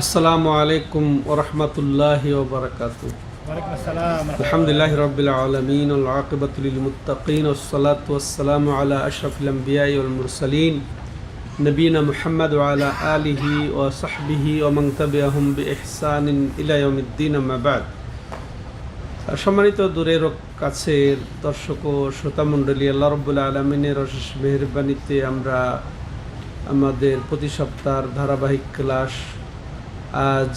আসসালামু আলাইকুম ওয়া রাহমাতুল্লাহি ওয়া বারাকাতুহু। আলহামদুলিল্লাহি রাব্বিল আলামিন ওয়াল আকিবাতু লিল মুত্তাকিন ওয়াস সালাতু ওয়াস সালামু আলা আশরাফিল আমবিয়াই ওয়াল মুরসালিন নবিয়িনা মুহাম্মদ ওয়া আলা আলিহি ওয়া সাহবিহি ওয়া মান তাবিআহুম বিইহসানিন ইলা ইয়াউমিদ্দিন, আম্মা বা'দ। সম্মানিত দূরের ও কাছের দর্শক ও শ্রোতা মণ্ডলী, আল্লাহ রাব্বুল আলামিনের অশেষ মেহেরবানিতে আমরা আমাদের প্রতি সপ্তাহের ধারাবাহিক ক্লাস আজ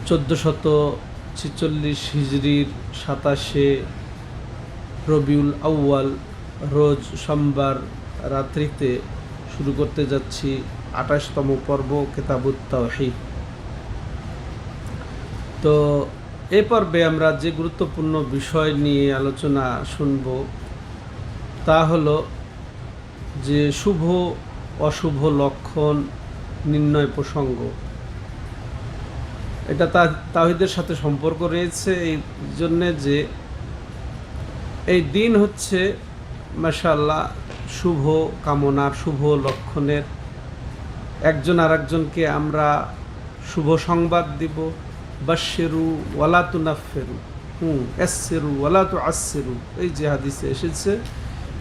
1446 হিজরির 27শে রবিউল আউয়াল রোজ সোমবার রাত্রিতে শুরু করতে যাচ্ছি 28তম পর্ব কিতাবুত তাওহীদ। তো এই পর্বে আমরা যে গুরুত্বপূর্ণ বিষয় নিয়ে আলোচনা শুনব তা হলো যে শুভ অশুভ লক্ষণ নির্ণয় প্রসঙ্গ। এটা তাওহীদের সাথে সম্পর্ক রয়েছে এই জন্যে যে এই দিন হচ্ছে মাশাআল্লাহ শুভ কামনার, শুভ লক্ষণের। একজন আরেকজনকে আমরা শুভ সংবাদ দিব, বাশশিরু ওয়ালা তুনাফফিরু, ইয়াসসিরু ওয়ালা তুআসসিরু। এই যে হাদিসে এসেছে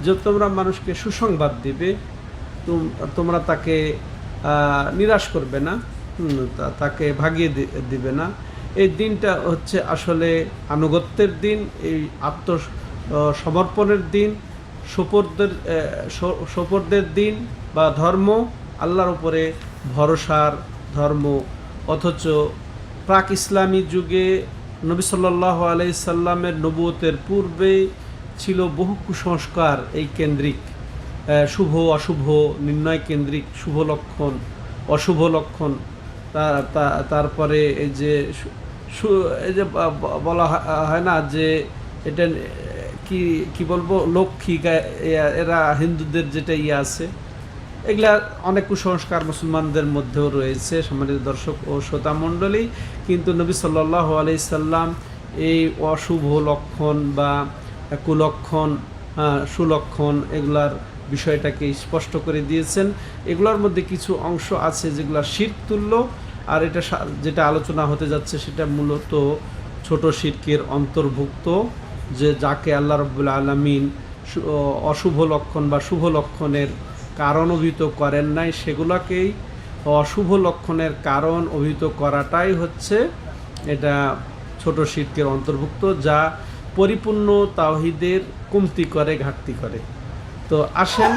যে তোমরা মানুষকে সুসংবাদ দিবে, তোমরা তাকে নিরাশ করবে না, তাকে ভাগিয়ে দিবে না। এই দিনটা হচ্ছে আসলে আনুগত্যের দিন, এই আত্মসমর্পণের দিন, সোপর্দের দিন বা ধর্ম, আল্লাহর উপরে ভরসার ধর্ম। অথচ প্রাক ইসলামী যুগে নবী সাল্লাল্লাহু আলাইহি সাল্লামের নবুয়তের পূর্বে ছিল বহু কুসংস্কার এই কেন্দ্রিক, শুভ অশুভ নির্ণয় কেন্দ্রিক, শুভ লক্ষণ অশুভ লক্ষণ। তারপরে এই যে বলা হয় না যে এটা কি বলবো, লক্ষ্মী, এরা হিন্দুদের যেটা আছে, এগুলা অনেক কুসংস্কার মুসলমানদের মধ্যেও রয়েছে সম্মানিত দর্শক ও শ্রোতা মণ্ডলী। কিন্তু নবী সাল্লাল্লাহু আলাইহি সাল্লাম এই অশুভ লক্ষণ বা কুলক্ষণ, সুলক্ষণ, এগুলার বিষয়টাকে স্পষ্ট করে দিয়েছেন। এগুলোর মধ্যে কিছু অংশ আছে যেগুলো শিরক তুল্য, আর এটা যেটা আলোচনা হতে যাচ্ছে সেটা মূলত ছোট শিরকের অন্তর্ভুক্ত, যে যাকে আল্লাহ রাব্বুল আলামিন অশুভ লক্ষণ বা শুভ লক্ষণের কারণ অভিহিত করেন নাই, সেগুলোকেই অশুভ লক্ষণের কারণ অভিহিত করাটাই হচ্ছে এটা ছোট শিরকের অন্তর্ভুক্ত, যা পরিপূর্ণ তাওহীদের কমতি করে, ঘাটতি করে। তো আসেন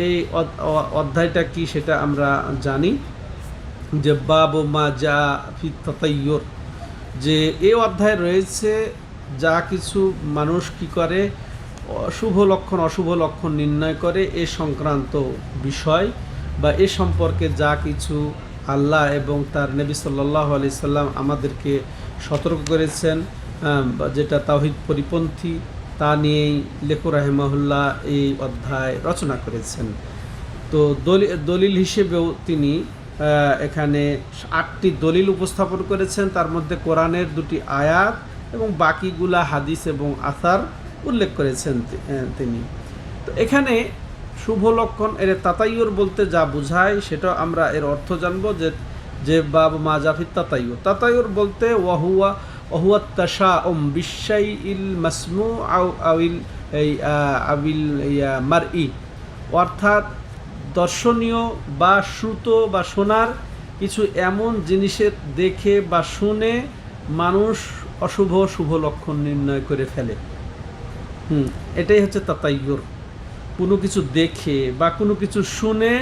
এই অধ্যায়টা কি সেটা আমরা জানি, যে বাবু মা যা ফি তাতায়্যুর, যে এই অধ্যায় রয়েছে যা কিছু মানুষ কি করে শুভ লক্ষণ অশুভ লক্ষণ নির্ণয় করে এ সংক্রান্ত বিষয়, বা এ সম্পর্কে যা কিছু আল্লাহ এবং তার নবী সাল্লাল্লাহু আলাইহি সাল্লাম আমাদেরকে সতর্ক করেছেন, যেটা তাওহীদ পরিপন্থী, তা নিয়েই লেখক রাহিমাহুল্লাহ এই অধ্যায় রচনা করেছেন। তো দলিল হিসেবেও তিনি এখানে 8টি দলিল উপস্থাপন করেছেন, তার মধ্যে কোরআনের 2টি আয়াত এবং বাকিগুলা হাদিস এবং আসার উল্লেখ করেছেন তিনি। তো এখানে শুভ লক্ষণ এর তাতায়্যুর বলতে যা বোঝায় সেটা আমরা এর অর্থ জানবো, যে বাব মা জাফিত তাতায়্যুর। তাতায়্যুর বলতে ওয়াহুয়া তাশাউম বিশাইইল মাসমু আবিল মারই, অর্থাৎ দর্শনীয় বা শ্রুত বা শোনার কিছু এমন জিনিসের দেখে বা শুনে মানুষ অশুভ শুভ লক্ষণ নির্ণয় করে ফেলে। এটাই হচ্ছে তাতায়্যুর। কোনো কিছু দেখে বা কোনো কিছু শুনে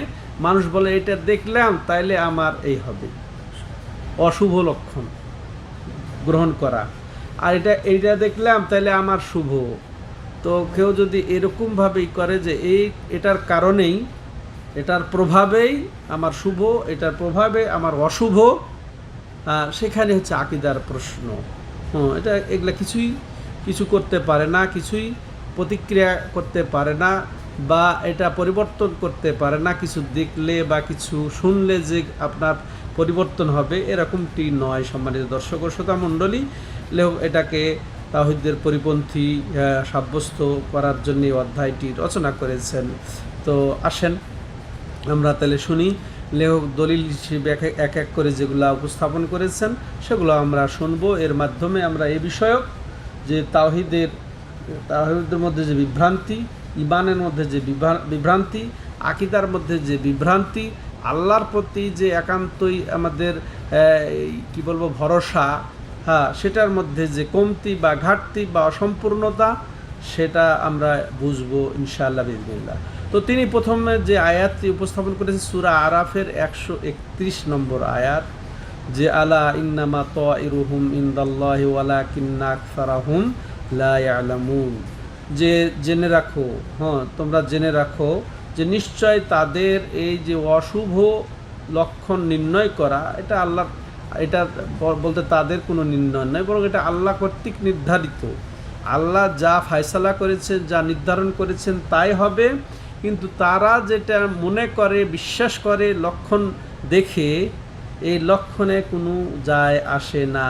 মানুষ বলে এটা দেখলাম তাইলে আমার এই হবে, অশুভ লক্ষণ গ্রহণ করা। আর এইটা দেখলাম তাইলে আমার শুভ। তো কেউ যদি এরকমভাবেই করে যে এটার কারণেই, এটার প্রভাবেই আমার শুভ, এটার প্রভাবে আমার অশুভ, সেখানে হচ্ছে আকীদার প্রশ্ন। এগুলা কিছু করতে পারে না, কিছুই প্রতিক্রিয়া করতে পারে না, বা এটা পরিবর্তন করতে পারে না। কিছু দেখলে বা কিছু শুনলে যে আপনার পরিবর্তন হবে এরকমটি নয় সম্মানিত দর্শক ও শ্রোতা মণ্ডলী। লেখক এটাকে তাওহীদের পরিপন্থী সাব্যস্ত করার জন্য অধ্যায়টি রচনা করেছেন। তো আসেন আমরা তাহলে শুনি লেখক দলিল হিসেবে এক এক করে যেগুলো উপস্থাপন করেছেন সেগুলো আমরা শুনবো। এর মাধ্যমে আমরা এই বিষয়ক যে তাওহীদের মধ্যে যে বিভ্রান্তি, ঈমানের মধ্যে যে বিভ্রান্তি, আকীদার মধ্যে যে বিভ্রান্তি, আল্লাহর প্রতি যে একান্তই আমাদের কি বলবো ভরসা, হ্যাঁ, সেটার মধ্যে যে কমতি বা ঘাটতি বা অসম্পূর্ণতা, সেটা আমরা বুঝবো ইনশাআল্লাহ বিজনিল্লাহ। তো তিনি প্রথমে যে আয়াতটি উপস্থাপন করেছেন সূরা আরাফের 131 নম্বর আয়াত, যে আলা ইন্নামা তাইরুহুম ইনদাল্লাহি ওয়ালাকিন্না আকসারাহুম লা ইয়ালামুন, যে জেনে রাখো, হ্যাঁ তোমরা জেনে রাখো যে নিশ্চয় তাদের এই যে অশুভ লক্ষণ নির্ণয় করা, এটা আল্লাহ, এটা বলতে তাদের কোনো নির্ণয় নয়, বরং এটা আল্লাহ কর্তৃক নির্ধারিত। আল্লাহ যা ফয়সালা করেছেন, যা নির্ধারণ করেছেন তাই হবে। কিন্তু তারা যেটা মনে করে, বিশ্বাস করে লক্ষণ দেখে, এই লক্ষণে কোনো যায় আসে না।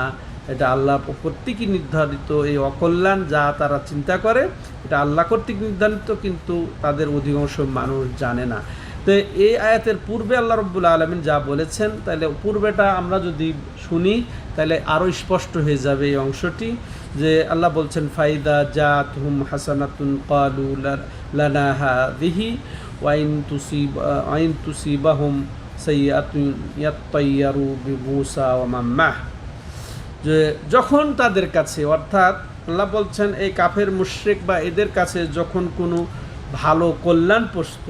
এটা আল্লাহ কর্তৃকই নির্ধারিত। এই অকল্যাণ যা তারা চিন্তা করে এটা আল্লাহ কর্তৃক নির্ধারিত, কিন্তু তাদের অধিকাংশ মানুষ জানে না। তো এই আয়াতের পূর্বে আল্লাহ রাব্বুল আলামিন যা বলেছেন, তাহলে পূর্বেটা আমরা যদি শুনি তাহলে আরও স্পষ্ট হয়ে যাবে এই অংশটি। যে আল্লাহ বলছেন ফাইদা জাতুহুম হাসানাতুন ক্বালু লানা হাযিহি ওয়া ইন তুসিবাহুম সাইয়্যাতুন ইয়াত্তায়্যারু বিমূসা ওয়া মান মাহ। যে যখন তাদের কাছে, অর্থাৎ আল্লাহ বলছেন এই কাফের মুশরিক বা এদের কাছে যখন কোনো ভালো কল্যাণ পৌঁছত,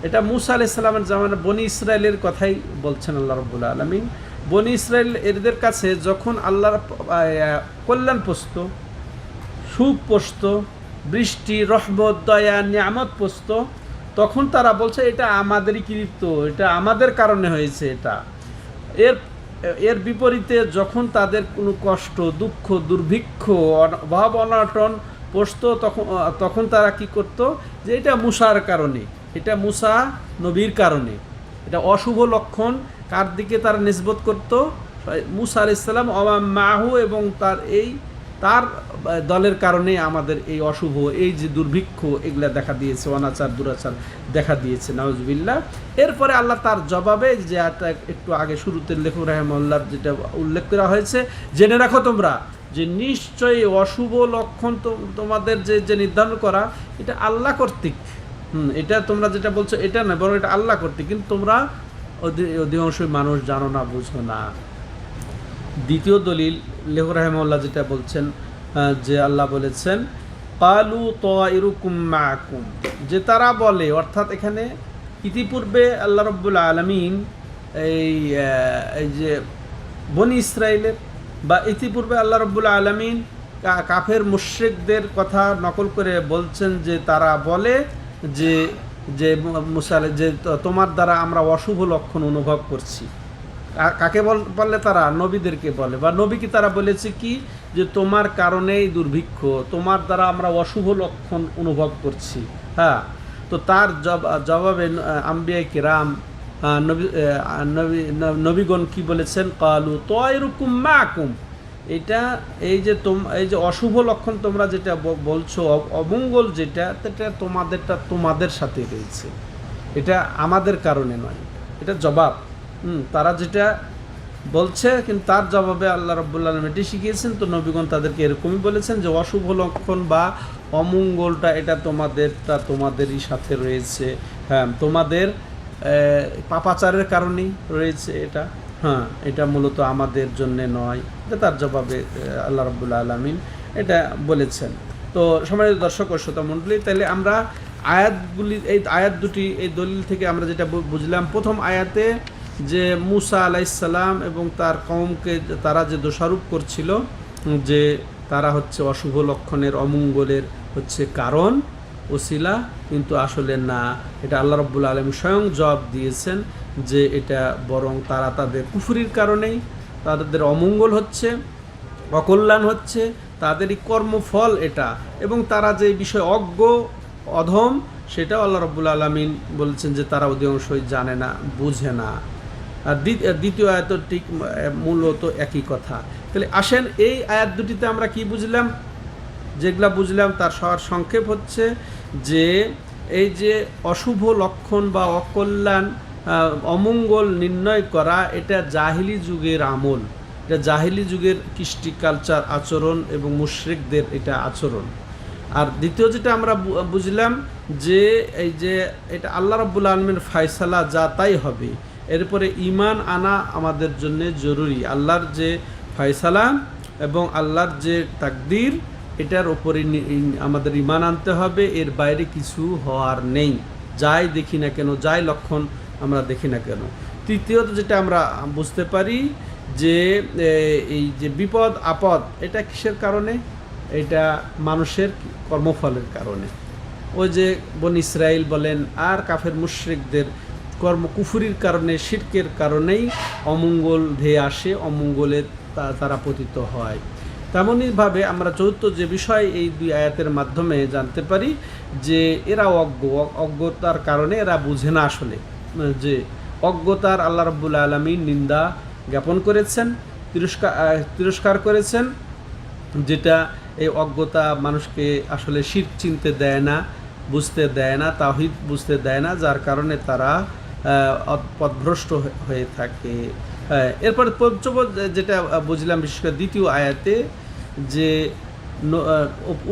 এটা মূসা আলাইহিস সালামের জামানা বনি ইসরায়েলের কথাই বলছেন আল্লাহ রাব্বুল আলামিন। বনি ইসরায়েল এদের কাছে যখন আল্লাহর কল্যাণ পৌঁছত, সুখ পৌঁছত, বৃষ্টি, রহমত, দয়া, নিয়ামত পৌঁছত, তখন তারা বলছে এটা আমাদেরই কৃতিত্ব, এটা আমাদের কারণে হয়েছে। এটা এর বিপরীতে যখন তাদের কোনো কষ্ট, দুঃখ, দুর্ভিক্ষ, অভাব অনটন পৌঁছত, তখন তারা কি করত, যে এটা মূসার কারণে, এটা মূসা নবীর কারণে। এটা অশুভ লক্ষণ কার দিকে তারা নিসবত করত? মূসা আলাইহিস সালাম মাহু এবং তার দলের কারণে আমাদের এই অশুভ, এই যে দুর্ভিক্ষ এগুলা দেখা দিয়েছে, অনাচার দুরাচার দেখা দিয়েছে, নাউজুবিল্লাহ। এরপরে আল্লাহ তার জবাবে, যে একটু আগে শুরুতে লেখক রাহিমাহুল্লাহ যেটা উল্লেখ করা হয়েছে, জেনে রাখো তোমরা যে নিশ্চয়ই অশুভ লক্ষণ তোমাদের যে নির্ধারণ করা, এটা আল্লাহ কর্তৃক। এটা তোমরা যেটা বলছো এটা নয়, বরং এটা আল্লাহ কর্তৃক, কিন্তু তোমরা অধিকাংশ মানুষ জানো না, বুঝো না। দ্বিতীয় দলিল লেখক রাহিমাহুল্লাহ যেটা বলছেন, যে আল্লাহ বলেছেন ক্বালু তাইরুকুম মাআকুম, যে তারা বলে, অর্থাৎ এখানে ইতিপূর্বে আল্লাহ রাব্বুল আলামিন এই যে বনি ইসরাইলের বা ইতিপূর্বে আল্লাহ রাব্বুল আলামিন কাফের মুশরিকদের কথা নকল করে বলছেন যে তারা বলে যে মূসা, যে তোমার দ্বারা আমরা অশুভ লক্ষণ অনুভব করছি। কাকে বললে? তারা নবীদেরকে বলে, বা নবীকে তারা বলেছে কি, যে তোমার কারণেই দুর্ভিক্ষ, তোমার দ্বারা আমরা অশুভ লক্ষণ অনুভব করছি। হ্যাঁ, তো তার জবাবে আম্বিয়া কিরাম, নবীগণ কি বলেছেন? ক্বালু তাইরুকুম মাআকুম, এটা এই যে অশুভ লক্ষণ তোমরা যেটা বলছো, অমঙ্গল যেটা, সেটা তোমাদের সাথে রয়েছে, এটা আমাদের কারণে নয়। এটা জবাব। তারা যেটা বলছে, কিন্তু তার জবাবে আল্লাহ রাব্বুল আলামিন এটি শিখিয়েছেন। তো নবীগণ তাদেরকে এরকমই বলেছেন যে অশুভ লক্ষণ বা অমঙ্গলটা এটা তোমাদেরই সাথে রয়েছে। হ্যাঁ, তোমাদের পাপাচারের কারণেই রয়েছে এটা। হ্যাঁ, এটা মূলত আমাদের জন্যে নয়। এটা তার জবাবে আল্লাহ রাব্বুল আলামিন এটা বলেছেন। তো সম্মানিত দর্শক ও শ্রোতা মণ্ডলী, তাহলে আমরা এই আয়াত দুটি, এই দলিল থেকে আমরা যেটা বুঝলাম, প্রথম আয়াতে যে মূসা আলাইহিস সালাম এবং তার কওমকে তারা যে দোষারোপ করছিল যে তারা হচ্ছে অশুভ লক্ষণের, অমঙ্গলের হচ্ছে কারণ, ওসিলা, কিন্তু আসলে না, এটা আল্লাহ রাব্বুল আলামিন স্বয়ং জবাব দিয়েছেন যে এটা বরং তারা তাদের কুফরির কারণেই তাদের অমঙ্গল হচ্ছে, অকল্যাণ হচ্ছে, তাদেরই কর্মফল এটা, এবং তারা যে বিষয় অজ্ঞ, অধম, সেটাও আল্লাহ রাব্বুল আলামিন বলছেন যে তারা অধিকাংশই জানে না, বুঝে না। আর দ্বিতীয় আয়াত ঠিক মূলত একই কথা। তাহলে আসেন এই আয়াত দুটিতে আমরা কি বুঝলাম? যেগুলা বুঝলাম তার সংক্ষেপ হচ্ছে যে এই যে অশুভ লক্ষণ বা অকল্যাণ অমঙ্গল নির্ণয় করা এটা জাহিলি যুগের আমল, এটা জাহিলি যুগের কৃষ্টি কালচার আচরণ এবং মুশরিকদের এটা আচরণ। আর দ্বিতীয় যেটা আমরা বুঝলাম যে এই যে এটা আল্লাহ রাব্বুল আলামিনের ফয়সালা যা তাই হবে, এরপরে ঈমান আনা আমাদের জন্য জরুরি। আল্লাহর যে ফয়সালা এবং আল্লাহর যে তাকদীর এটার উপরে আমাদের ঈমান আনতে হবে, এর বাইরে কিছু হওয়ার নেই, যাই দেখি না কেন, যাই লক্ষণ আমরা দেখি না কেন। তৃতীয়ত যেটা আমরা বুঝতে পারি যে এই যে বিপদ আপদ এটা কিসের কারণে, এটা মানুষের কর্মফলের কারণে। ওই যে বনি ইসরাইল বলেন আর কাফের মুশরিকদের কুফরির কারণে, শিরকের কারণেই অমঙ্গল ধেয়ে আসে, অমঙ্গলের তারা পতিত হয়। তেমনইভাবে আমরা চতুর্থ যে বিষয় এই দুই আয়াতের মাধ্যমে জানতে পারি যে এরা অজ্ঞতার কারণে এরা বুঝে না আসলে, যে অজ্ঞতার আল্লাহ রাব্বুল আলামিন নিন্দা জ্ঞাপন করেছেন, তিরস্কার করেছেন, যেটা এই অজ্ঞতা মানুষকে আসলে শিরক চিনতে দেয় না, বুঝতে দেয় না, তাওহীদ বুঝতে দেয় না, যার কারণে তারা পথভ্রষ্ট হয়ে থাকে। এরপর পঞ্চম যেটা বুঝলাম বিশেষ করে দ্বিতীয় আয়াতে যে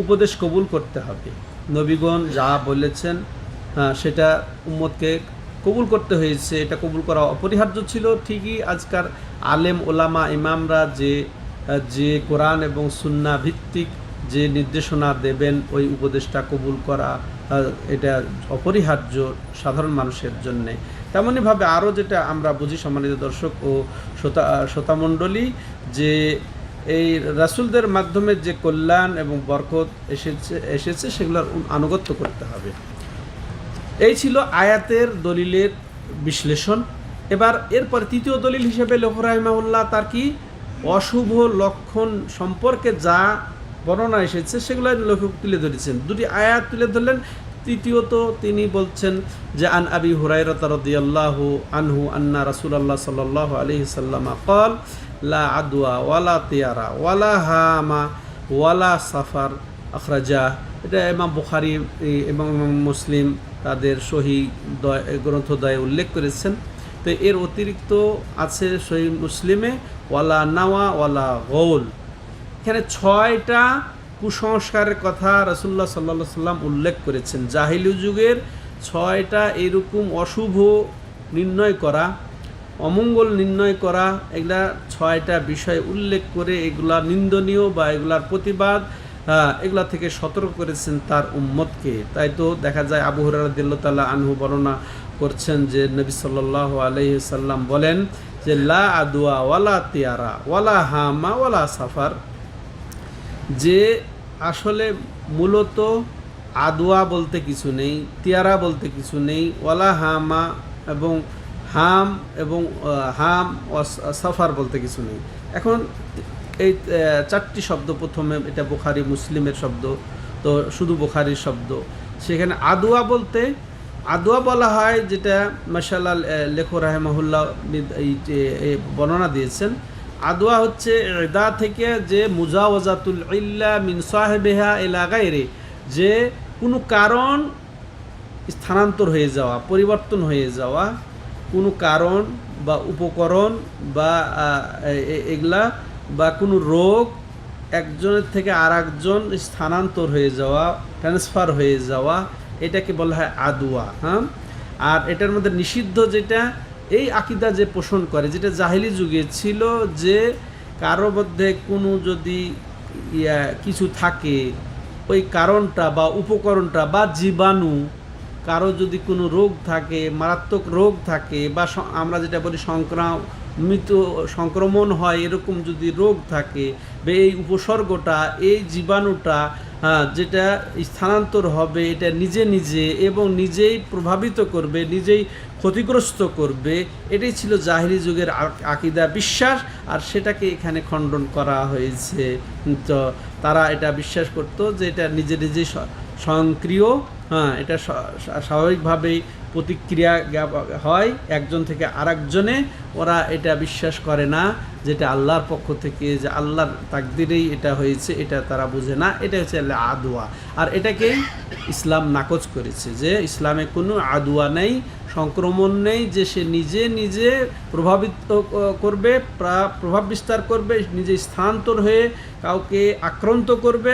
উপদেশ কবুল করতে হবে, নবীগণ যা বলেছেন সেটা উম্মতকে কবুল করতে হয়েছে, এটা কবুল করা অপরিহার্য ছিল। ঠিকই আজকার আলেম ওলামা ইমামরা যে কোরআন এবং সুন্নাহ ভিত্তিক যে নির্দেশনা দেবেন ওই উপদেশটা কবুল করা এটা অপরিহার্য সাধারণ মানুষের জন্যে। তেমনইভাবে আরও যেটা আমরা বুঝি সম্মানিত দর্শক ও শ্রোতামণ্ডলী, যে এই রাসূলদের মাধ্যমে যে কল্যাণ এবং বরকত এসেছে সেগুলোর আনুগত্য করতে হবে। এই ছিল আয়াতের দলিলের বিশ্লেষণ। এবার এরপর তৃতীয় দলিল হিসেবে লৌহ রাহিমাহুল্লাহ তার কি অশুভ লক্ষণ সম্পর্কে যা বর্ণনা এসেছে সেগুলো লেখক তুলে ধরেছেন, দুটি আয়াত তুলে ধরলেন। তৃতীয়ত তিনি বলছেন যে আন আবি হুরায়রা রাদিয়াল্লাহু আনহু আন্না রাসূলুল্লাহ সাল্লাল্লাহু আলাইহি সাল্লাম قال লা আদওয়া ওয়ালা তিয়ারা ওয়ালা হামা ওয়ালা সাফার আখরাজা। এটা ইমাম বুখারী এবং ইমাম মুসলিম তাদের সহিহ গ্রন্থদ্বয়ে উল্লেখ করেছেন। তো এর অতিরিক্ত আছে সহিহ মুসলিমে ওয়ালা নাওয়া ওয়ালা গৌল। এখানে 6টা কুসংস্কারের কথা রাসূলুল্লাহ সাল্লাল্লাহু আলাইহি সাল্লাম উল্লেখ করেছেন। জাহিলি যুগের 6টা এরকম অশুভ নির্ণয় করা, অমঙ্গল নির্ণয় করা, এগুলা 6টা বিষয় উল্লেখ করে এগুলা নিন্দনীয় বা এগুলার প্রতিবাদ এগুলা থেকে সতর্ক করেছেন তার উম্মতকে। তাই তো দেখা যায় আবু হুরায়রা রাদিয়াল্লাহু তাআলা আনহু বর্ণনা করছেন যে নবী সাল্লাল্লাহু আলাইহি সাল্লাম বলেন যে লা আদওয়া ওয়ালা তিয়ারা ওয়ালা হামা ওয়ালা সাফার, যে আসলে মূলত আদওয়া বলতে কিছু নেই, তিয়ারা বলতে কিছু নেই, ওয়ালা হামা এবং হাম এবং হাম ও সাফার বলতে কিছু নেই। এখন এই 4টি শব্দ, প্রথমে এটা বুখারী মুসলিমের শব্দ, তো শুধু বুখারীর শব্দ। সেখানে আদওয়া বলতে আদওয়া বলা হয়, যেটা মাশাআল্লাহ লেখক রাহিমাহুল্লাহ এই বর্ণনা দিয়েছেন। আদওয়া হচ্ছে ইদা থেকে যে মুজাওয়াজাতুল ইল্লা মিন সাহিবিহা ইলা গায়রি, যে কোনো কারণ স্থানান্তর হয়ে যাওয়া, পরিবর্তন হয়ে যাওয়া, কোনো কারণ বা উপকরণ বা এগুলা বা কোনো রোগ একজনের থেকে আর একজন স্থানান্তর হয়ে যাওয়া, ট্রান্সফার হয়ে যাওয়া, এটাকে বলা হয় আদওয়া। আর এটার মধ্যে নিষিদ্ধ যেটা, এই আকীদা যে পোষণ করে, যেটা জাহিলি যুগে ছিল, যে কারো মধ্যে কোনো যদি কিছু থাকে, ওই কারণটা বা উপকরণটা বা জীবাণু, কারো যদি কোনো রোগ থাকে, মারাত্মক রোগ থাকে, বা আমরা যেটা বলি সংক্রমণ হয়, এরকম যদি রোগ থাকে, বা এই উপসর্গটা, এই জীবাণুটা যেটা স্থানান্তর হবে, এটা নিজে নিজে এবং নিজেই প্রভাবিত করবে, নিজেই ক্ষতিগ্রস্ত করবে, এটাই ছিল জাহিলি যুগের আকীদা, বিশ্বাস। আর সেটাকে এখানে খণ্ডন করা হয়েছে। তো তারা এটা বিশ্বাস করত যে এটা নিজে নিজেই স্বয়ংক্রিয় হ্যাঁ, এটা স্বাভাবিকভাবেই প্রতিক্রিয়া হয় একজন থেকে আরেকজনে। ওরা এটা বিশ্বাস করে না যেটা আল্লাহর পক্ষ থেকে, যে আল্লাহর তাকদিরেই এটা হয়েছে, এটা তারা বুঝে না। এটা হচ্ছে আদুয়া। আর এটাকেই ইসলাম নাকচ করেছে যে ইসলামে কোনো আদুয়া নেই, সংক্রমণ নেই, যে সে নিজে নিজে প্রভাবিত করবে, প্রভাব বিস্তার করবে, নিজে স্থানান্তর হয়ে কাউকে আক্রান্ত করবে,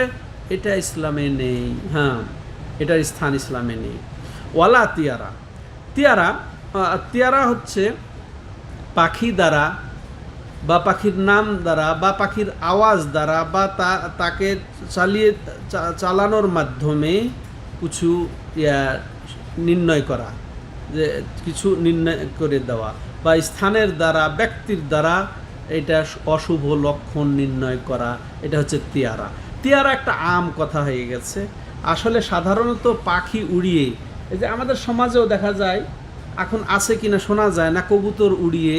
এটা ইসলামে নেই। হ্যাঁ, এটার স্থান ইসলামে নেই। ওয়ালা তিয়ারা, তিয়ারা হচ্ছে পাখি দ্বারা বা পাখির নাম দ্বারা বা পাখির আওয়াজ দ্বারা বা তাকে চালানোর মাধ্যমে কিছু নির্ণয় করা, যে কিছু নির্ণয় করে দেওয়া, বা স্থানের দ্বারা, ব্যক্তির দ্বারা এটা অশুভ লক্ষণ নির্ণয় করা, এটা হচ্ছে তিয়ারা। তিয়ারা একটা আম কথা হয়ে গেছে। আসলে সাধারণত পাখি উড়িয়ে, এই যে আমাদের সমাজেও দেখা যায়, এখন আছে কিনা শোনা যায় না, কবুতর উড়িয়ে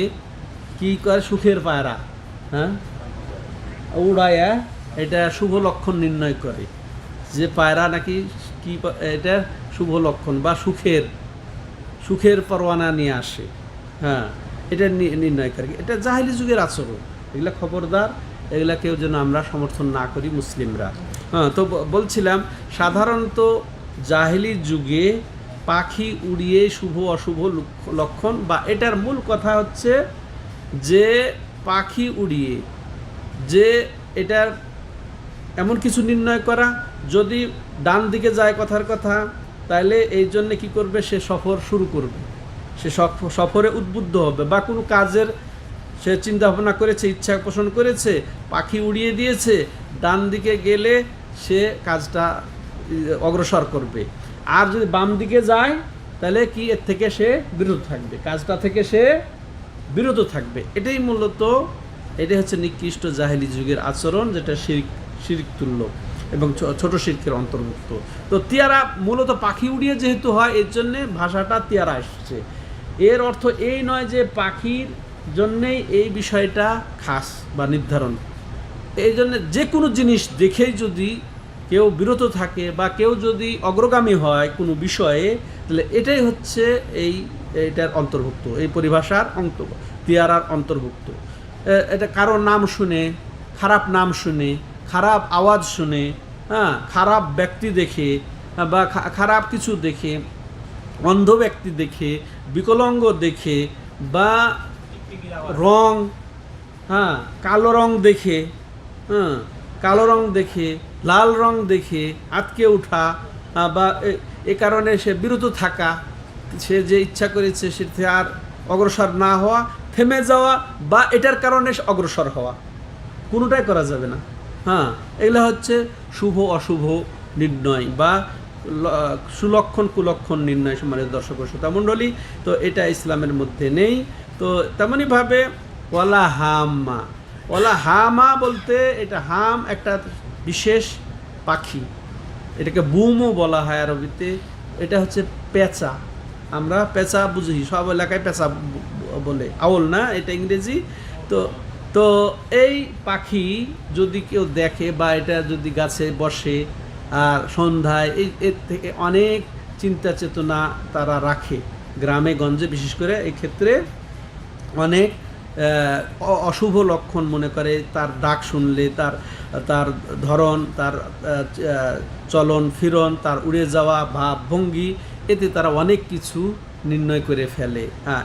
কি করে, সুখের পায়রা, হ্যাঁ, উড়াইয়া এটা শুভ লক্ষণ নির্ণয় করে, যে পায়রা নাকি কি এটা শুভ লক্ষণ বা সুখের পরোয়ানা নিয়ে আসে। হ্যাঁ, এটা নির্ণয় করে। এটা জাহেলি যুগের আচরণ, এগুলা খবরদার, এগুলা কেউ যেন আমরা সমর্থন না করি মুসলিমরা। হ্যাঁ, তো বলছিলাম সাধারণত জাহেলি যুগে পাখি উড়িয়ে শুভ অশুভ লক্ষণ, বা এটার মূল কথা হচ্ছে যে পাখি উড়িয়ে যে এটার এমন কিছু নির্ণয় করা, যদি ডান দিকে যায় কথার কথা, তাহলে এই জন্য কি করবে, সে সফর শুরু করবে, সে সফরে উদ্বুদ্ধ হবে, বা কোনো কাজের সে চিন্তা ভাবনা করেছে, ইচ্ছা পোষণ করেছে, পাখি উড়িয়ে দিয়েছে, ডান দিকে গেলে সে কাজটা অগ্রসর করবে। আর যদি বাম দিকে যায় তাহলে কি এর থেকে সে বিরত থাকবে, কাজটা থেকে সে বিরত থাকবে। এটাই মূলত, এটাই হচ্ছে নিকৃষ্ট জাহেলি যুগের আচরণ, যেটা শিরক তুল্য এবং ছোট শিরকের অন্তর্ভুক্ত। তো তিয়ারা মূলত পাখি উড়িয়ে যেহেতু হয়, এর জন্যে ভাষাটা তিয়ারা এসছে। এর অর্থ এই নয় যে পাখির জন্যেই এই বিষয়টা খাস বা নির্ধারণ। এই জন্যে যে কোনো জিনিস দেখেই যদি কেউ বিরত থাকে বা কেউ যদি অগ্রগামী হয় কোনো বিষয়ে, তাহলে এটাই হচ্ছে এইটার অন্তর্ভুক্ত, এই পরিভাষার তিয়ারার অন্তর্ভুক্ত। এটা কারো নাম শুনে, খারাপ নাম শুনে, খারাপ আওয়াজ শুনে, হ্যাঁ, খারাপ ব্যক্তি দেখে বা খারাপ কিছু দেখে, অন্ধ ব্যক্তি দেখে, বিকলাঙ্গ দেখে, বা রং, হ্যাঁ, কালো রং দেখে, হ্যাঁ, কালো রং দেখে, লাল রং দেখে আটকে ওঠা, বা এ কারণে সে বিরত থাকা, সে যে ইচ্ছা করেছে সেটা আর অগ্রসর না হওয়া, থেমে যাওয়া, বা এটার কারণে অগ্রসর হওয়া, কোনোটাই করা যাবে না। হ্যাঁ, এগুলো হচ্ছে শুভ অশুভ নির্ণয় বা সুলক্ষণ কুলক্ষণ নির্ণয়, সম্মানিত দর্শক ও শ্রোতা মণ্ডলী। তো এটা ইসলামের মধ্যে নেই। তো তেমনইভাবে ওয়ালা হামা বলতে, এটা হাম একটা বিশেষ পাখি, এটাকে বুমও বলা হয় আরবিতে। এটা হচ্ছে পেঁচা, আমরা পেঁচা বুঝি, সব এলাকায় পেঁচা বলে, আউল না, এটা ইংরেজি। তো এই পাখি যদি কেউ দেখে বা এটা যদি গাছে বসে আর সন্ধ্যায়, এর থেকে অনেক চিন্তা চেতনা তারা রাখে, গ্রামে গঞ্জে বিশেষ করে এই ক্ষেত্রে অনেক অশুভ লক্ষণ মনে করে। তার ডাক শুনলে, তার ধরন, তার চলন ফিরন, তার উড়ে যাওয়া ভাব ভঙ্গি, এতে তারা অনেক কিছু নির্ণয় করে ফেলে। হ্যাঁ,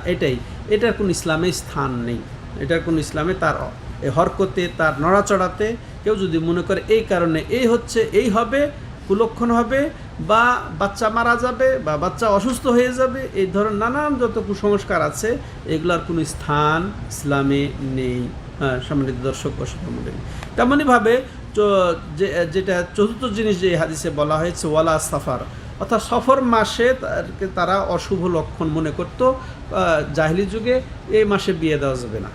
এটার কোনো ইসলামে স্থান নেই। এটার কোনো ইসলামে তার হরকতে, তার নড়াচড়াতে কেউ যদি মনে করে এই কারণে এই হবে, কুলক্ষণ হবে, বা বাচ্চা মারা যাবে, বা বাচ্চা অসুস্থ হয়ে যাবে, এই ধরনের নানান যত কুসংস্কার আছে, এগুলার কোনো স্থান ইসলামে নেই। হ্যাঁ, সম্মানিত দর্শক ও শ্রোতা মণ্ডলী, তেমনইভাবে যেটা চতুর্থ জিনিস যে হাদিসে বলা হয়েছে, ওয়ালা সাফার, অর্থাৎ সফর মাসে তারা অশুভ লক্ষণ মনে করত। জাহিলি যুগে এই মাসে বিয়ে দেওয়া যাবে না।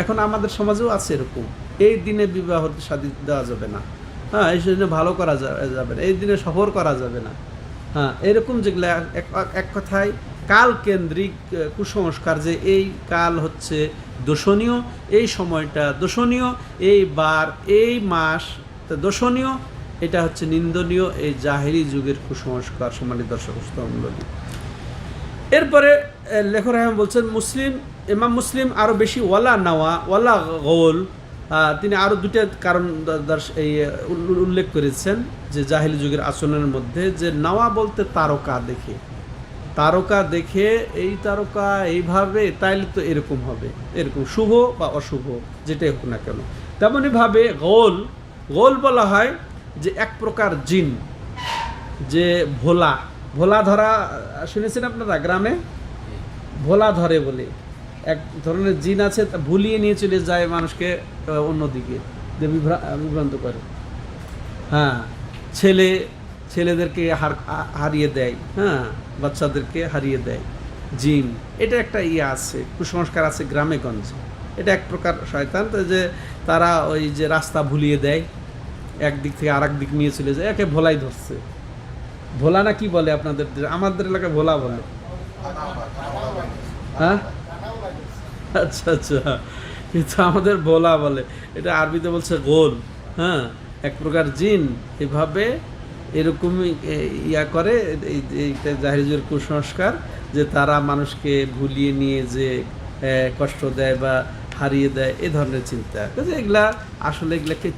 এখন আমাদের সমাজেও আছে এরকম, এই দিনে বিবাহ শাদী দেওয়া যাবে না। হ্যাঁ, এই জন্য ভালো করা যাবে না, এই দিনে সফর করা যাবে না। হ্যাঁ, এরকম যেগুলো এক কথায় কাল কেন্দ্রিক কুসংস্কার, যে এই কাল হচ্ছে দোষণীয়, এই সময়টা দোষণীয়, এই বার এই মাস দোষণীয়, এটা হচ্ছে নিন্দনীয় এই জাহেরি যুগের কুসংস্কার। সম্মানিত দর্শক মণ্ডলী, এরপরে লেখক রাহিম বলছেন ইমাম মুসলিম আরও বেশি ওয়ালা নাওয়া ওয়ালা গৌল, তিনি আরও দুটা কারণ এই উল্লেখ করেছেন যে জাহিলি যুগের আচরণের মধ্যে, যে নাওয়া বলতে তারকা দেখে এই তারকা এইভাবে, তাইলে তো এরকম হবে, এরকম শুভ বা অশুভ যেটাই হোক না কেন। তেমনইভাবে গোল বলা হয় যে এক প্রকার জিন, যে ভোলা ধরা শুনেছেন আপনারা, গ্রামে ভোলা ধরে বলে এক ধরনের জিন আছে, ভুলিয়ে নিয়ে চলে যায় মানুষকে অন্যদিকে, বিভ্রান্ত করে। হ্যাঁ, ছেলেদেরকে হারিয়ে দেয়, হ্যাঁ, বাচ্চাদেরকে হারিয়ে দেয় জিন। এটা একটা আছে, কুসংস্কার আছে গ্রামে গঞ্জে। এটা এক প্রকার শয়তান, তো যে তারা ওই যে রাস্তা ভুলিয়ে দেয়, একদিক থেকে আর এক দিক নিয়ে চলে যায়, একে ভোলাই ধরছে। ভোলা না কি বলে আপনাদের? আমাদের এলাকায় ভোলা বলে। হ্যাঁ, আচ্ছা, কিন্তু আমাদের ভোলা বলে। এটা আরবিতে বলছে গোল। হ্যাঁ, এক প্রকার জিন এভাবে এরকমই করে। এইটা জাহিরি যুগের কুসংস্কার, যে তারা মানুষকে ভুলিয়ে নিয়ে যে কষ্ট দেয় বা হারিয়ে দেয়, এ ধরনের চিন্তা। এগুলা আসলে এগুলাকে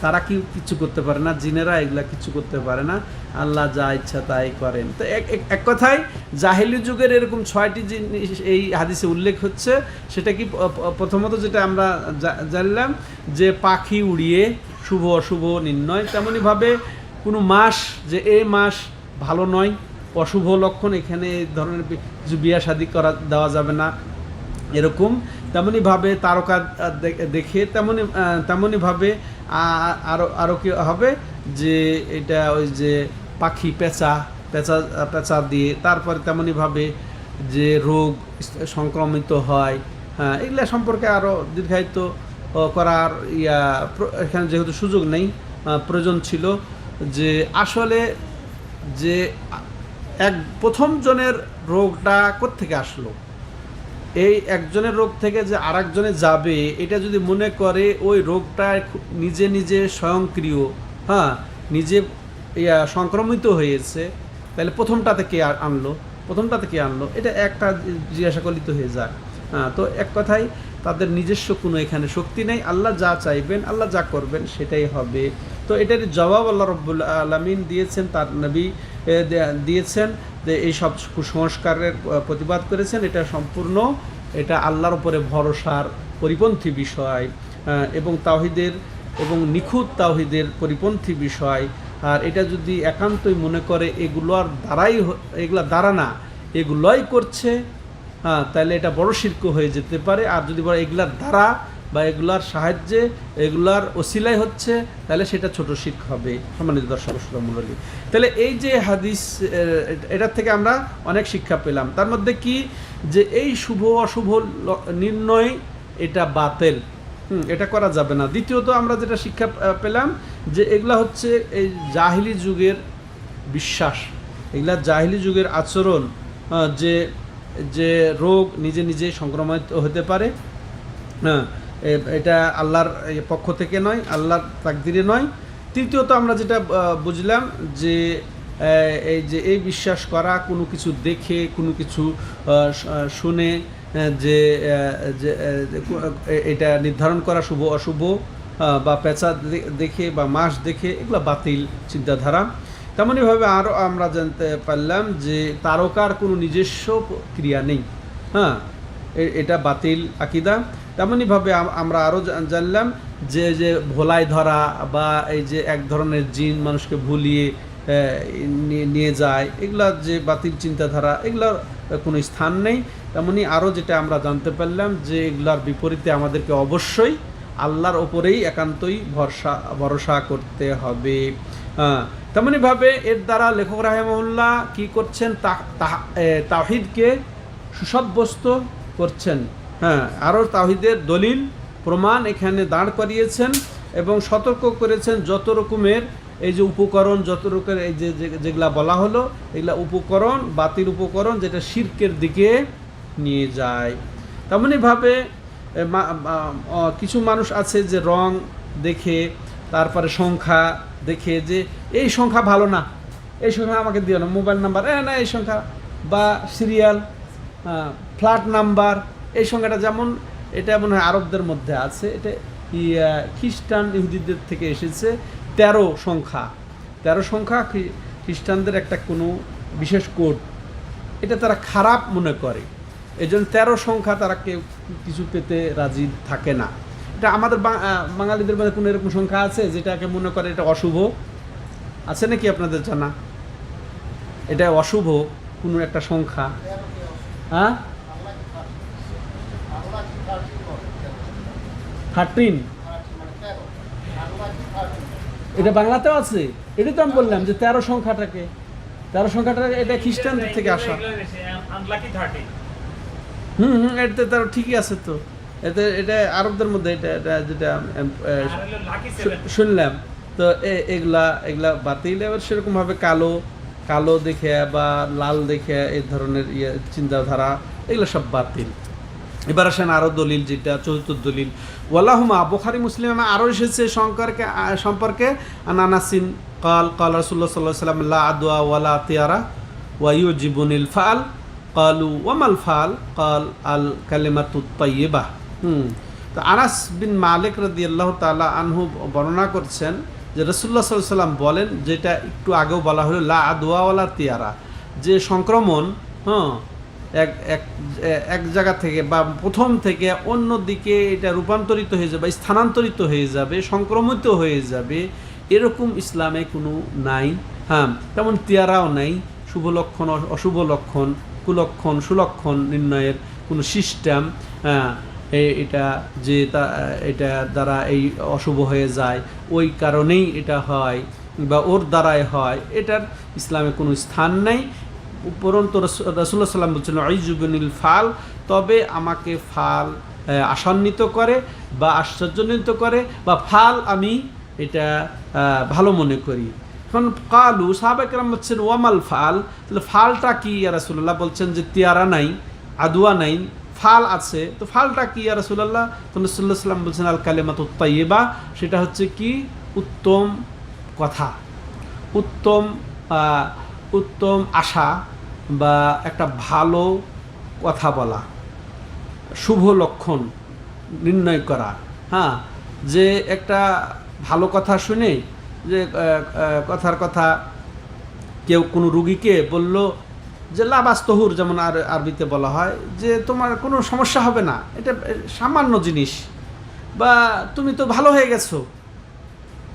তারা কিছু করতে পারে না, জিনেরা এগুলা কিছু করতে পারে না, আল্লাহ যা ইচ্ছা তাই করেন। তো এক কথায় জাহিলি যুগের এরকম 6টি জিনিস এই হাদিসে উল্লেখ হচ্ছে। সেটা কি? প্রথমত যেটা আমরা জানলাম যে পাখি উড়িয়ে শুভ অশুভ নির্ণয়। তেমনইভাবে কোনো মাস, যে এই মাস ভালো নয়, অশুভ লক্ষণ, এখানে এই ধরনের কিছু বিয়া শাদী দেওয়া যাবে না, এরকম। তেমনইভাবে তারকা দেখে তেমনইভাবে আরও কি হবে, যে এটা ওই যে পাখি পেঁচা দিয়ে, তারপরে তেমনইভাবে যে রোগ সংক্রমিত হয়, হ্যাঁ, এগুলা সম্পর্কে আরও দীর্ঘায়িত করার এখানে যেহেতু সুযোগ নেই, প্রয়োজন ছিল যে আসলে যে প্রথম জনের রোগটা কোত্থেকে আসলো, এই একজনের রোগ থেকে যে আরেকজনে যাবে, এটা যদি মনে করে ওই রোগটা নিজে স্বয়ংক্রিয়, হ্যাঁ, নিজে সংক্রমিত হয়েছে, তাহলে প্রথমটাতে কে আনলো, এটা একটা জিজ্ঞাসা করলিত হয়ে যায়। হ্যাঁ, তো এক কথায় তাদের নিজস্ব কোনো এখানে শক্তি নেই, আল্লাহ যা চাইবেন, আল্লাহ যা করবেন সেটাই হবে। তো এটার জবাব আল্লাহ রাব্বুল আলামিন দিয়েছেন, তার নবী দিয়েছেন, যে এই সব কুসংস্কারের প্রতিবাদ করেছেন। এটা সম্পূর্ণ এটা আল্লাহর উপরে ভরসার পরিপন্থী বিষয়, এবং তাওহীদের এবং নিখুঁত তাওহীদের পরিপন্থী বিষয়। আর এটা যদি একান্তই মনে করে এগুলোর এগুলোই করছে, হ্যাঁ, তাহলে এটা বড় শিরক হয়ে যেতে পারে। আর যদি বলে এগুলার দ্বারা বা এগুলার সাহায্যে, এগুলার ওসিলাই হচ্ছে, তাহলে সেটা ছোট শিরক হবে। সম্মানিত দর্শক মণ্ডলী, তাহলে এই যে হাদিস, এটার থেকে আমরা অনেক শিক্ষা পেলাম। তার মধ্যে কি, যে এই শুভ অশুভ নির্ণয় এটা বাতিল, এটা করা যাবে না। দ্বিতীয়ত আমরা যেটা শিক্ষা পেলাম, যে এগুলা হচ্ছে এই জাহিলি যুগের বিশ্বাস, এগুলা জাহিলি যুগের আচরণ, যে রোগ নিজে সংক্রমিত হতে পারে, হ্যাঁ, এটা আল্লাহর পক্ষ থেকে নয়, আল্লাহর তাকদিরে নয়। তৃতীয়ত আমরা যেটা বুঝলাম, যে এই বিশ্বাস করা, কোনো কিছু দেখে, কোনো কিছু শুনে যে এটা নির্ধারণ করা শুভ অশুভ, বা পেঁচা দেখে বা মাস দেখে, এগুলো বাতিল চিন্তাধারা। তেমনইভাবে আরও আমরা জানতে পারলাম যে তারকার কোনো নিজস্ব ক্রিয়া নেই, হ্যাঁ, এটা বাতিল আকীদা। তেমনইভাবে আমরা আরও জানলাম যে ভোলাই ধরা বা এই যে এক ধরনের জিন মানুষকে ভুলিয়ে নিয়ে যায়, এগুলা যে বাতিল চিন্তাধারা, এগুলার কোনো স্থান নেই। তেমনি আরও যেটা আমরা জানতে পারলাম, যে এগুলার বিপরীতে আমাদেরকে অবশ্যই আল্লাহর ওপরেই একান্তই ভরসা করতে হবে। তেমনিভাবে এর দ্বারা লেখক রাহিমাহুল্লাহ কি করছেন, তাওহীদকে সুসাব্যস্ত করছেন, হ্যাঁ, আরও তাওহীদের দলিল প্রমাণ এখানে দাঁড় করিয়েছেন এবং সতর্ক করেছেন যত রকমের এই যে উপকরণ, যত রকমের এই যেগুলা বলা হলো, এগুলা উপকরণ, বাতিল উপকরণ, যেটা শিরকের দিকে নিয়ে যায়। তেমনিভাবে কিছু মানুষ আছে যে রং দেখে, তারপরে সংখ্যা দেখে যে এই সংখ্যা ভালো না, এই সংখ্যা আমাকে দিও না, মোবাইল নাম্বার না এই সংখ্যা, বা সিরিয়াল, ফ্ল্যাট নাম্বার, এই সংখ্যাটা যেমন এটা মনে হয় আরবদের মধ্যে আছে, এটা খ্রিস্টান ইহুদিদের থেকে এসেছে। 13 সংখ্যা, 13 সংখ্যা খ্রিস্টানদের একটা কোনো বিশেষ কোড, এটা তারা খারাপ মনে করে, এই জন্য 13 সংখ্যা তারা কেউ কিছু পেতে রাজি থাকে না। এটা আমাদের বাঙালিদের মধ্যে কোনো এরকম সংখ্যা আছে যেটাকে মনে করে এটা অশুভ? আছে নাকি আপনাদের জানা? এটা অশুভ কোনো একটা সংখ্যা? হ্যাঁ, 13 এটা বাংলাতেও আছে। এটাই তো আমি বললাম যে 13 সংখ্যাটাকে, 13 সংখ্যাটা এটা খ্রিস্টানদের থেকে আসা। এটা তার ঠিকই আছে তো, এতে এটা আরবদের মধ্যে এটা এটা যেটা শুনলাম। তো এগুলা এগুলা বাতিল। এবার সেরকমভাবে কালো কালো দেখে বা লাল দেখে এই ধরনের চিন্তাধারা এগুলো সব বাতিল। এবার আসেন আরও দলিল, যেটা চতুর্থ দলিল, ওয়ালাহুমা বুখারী মুসলিমে আরও এসেছে সম্পর্কে আনানাসিন কাল কাল রাসূলুল্লাহ সাল্লাল্লাহু আলাইহি ওয়াসাল্লাম লা আদওয়া ওয়ালা তিয়ারা ওয়া ইউজিবুনিল ফাল কালু ওয়ামাল ফাল কাল আল কালিমাতুত তাইয়্যিবাহ। তো আনাস বিন মালিক রাদিয়াল্লাহু তাআলা আনহু বর্ণনা করছেন যে রাসূলুল্লাহ সাল্লাল্লাহু আলাইহি ওয়াসাল্লাম বলেন, যেটা একটু আগেও বলা হলো, লা আদওয়া ওয়ালা তিয়ারা, যে সংক্রমণ এক জায়গা থেকে বা প্রথম থেকে অন্য দিকে এটা রূপান্তরিত হয়ে যাবে, স্থানান্তরিত হয়ে যাবে, সংক্রমিত হয়ে যাবে, এরকম ইসলামে কোনো নাই। তেমন তিয়ারাও নাই। শুভ লক্ষণ, অশুভ লক্ষণ, কুলক্ষণ, সুলক্ষণ নির্ণয়ের কোনো সিস্টেম, এটা যে এটা দ্বারা এই অশুভ হয়ে যায়, ওই কারণেই এটা হয় বা ওর দ্বারাই হয়, এটার ইসলামে কোনো স্থান নেই। উপরন্তু রাসূলুল্লাহ সাল্লাম বলছেন আইজুবনিল ফাল, তবে আমাকে ফাল আশান্বিত করে বা আশ্চর্যান্বিত করে বা ফাল আমি এটা ভালো মনে করি। এখন কালু সাহাবা কেরাম বলছেন ওয়ামাল ফাল, তাহলে ফালটা কি ইয়া রাসূলুল্লাহ? বলছেন যে তিয়ারা নাই, আদুয়া নাই, ফাল আছে, তো ফালটা কি ইয়া রাসূলুল্লাহ? তো রাসূলুল্লাহ সাল্লাম বলছেন আল কালিমাতুত তাইয়্যিবা, সেটা হচ্ছে কি উত্তম কথা, উত্তম আশা বা একটা ভালো কথা বলা, শুভ লক্ষণ নির্ণয় করা। যে একটা ভালো কথা শুনে, যে কথার কথা কেউ কোনো রুগীকে বলল যে লাবাস্তহুর, যেমন আরবিতে বলা হয় যে তোমার কোনো সমস্যা হবে না, এটা সামান্য জিনিস, বা তুমি তো ভালো হয়ে গেছো,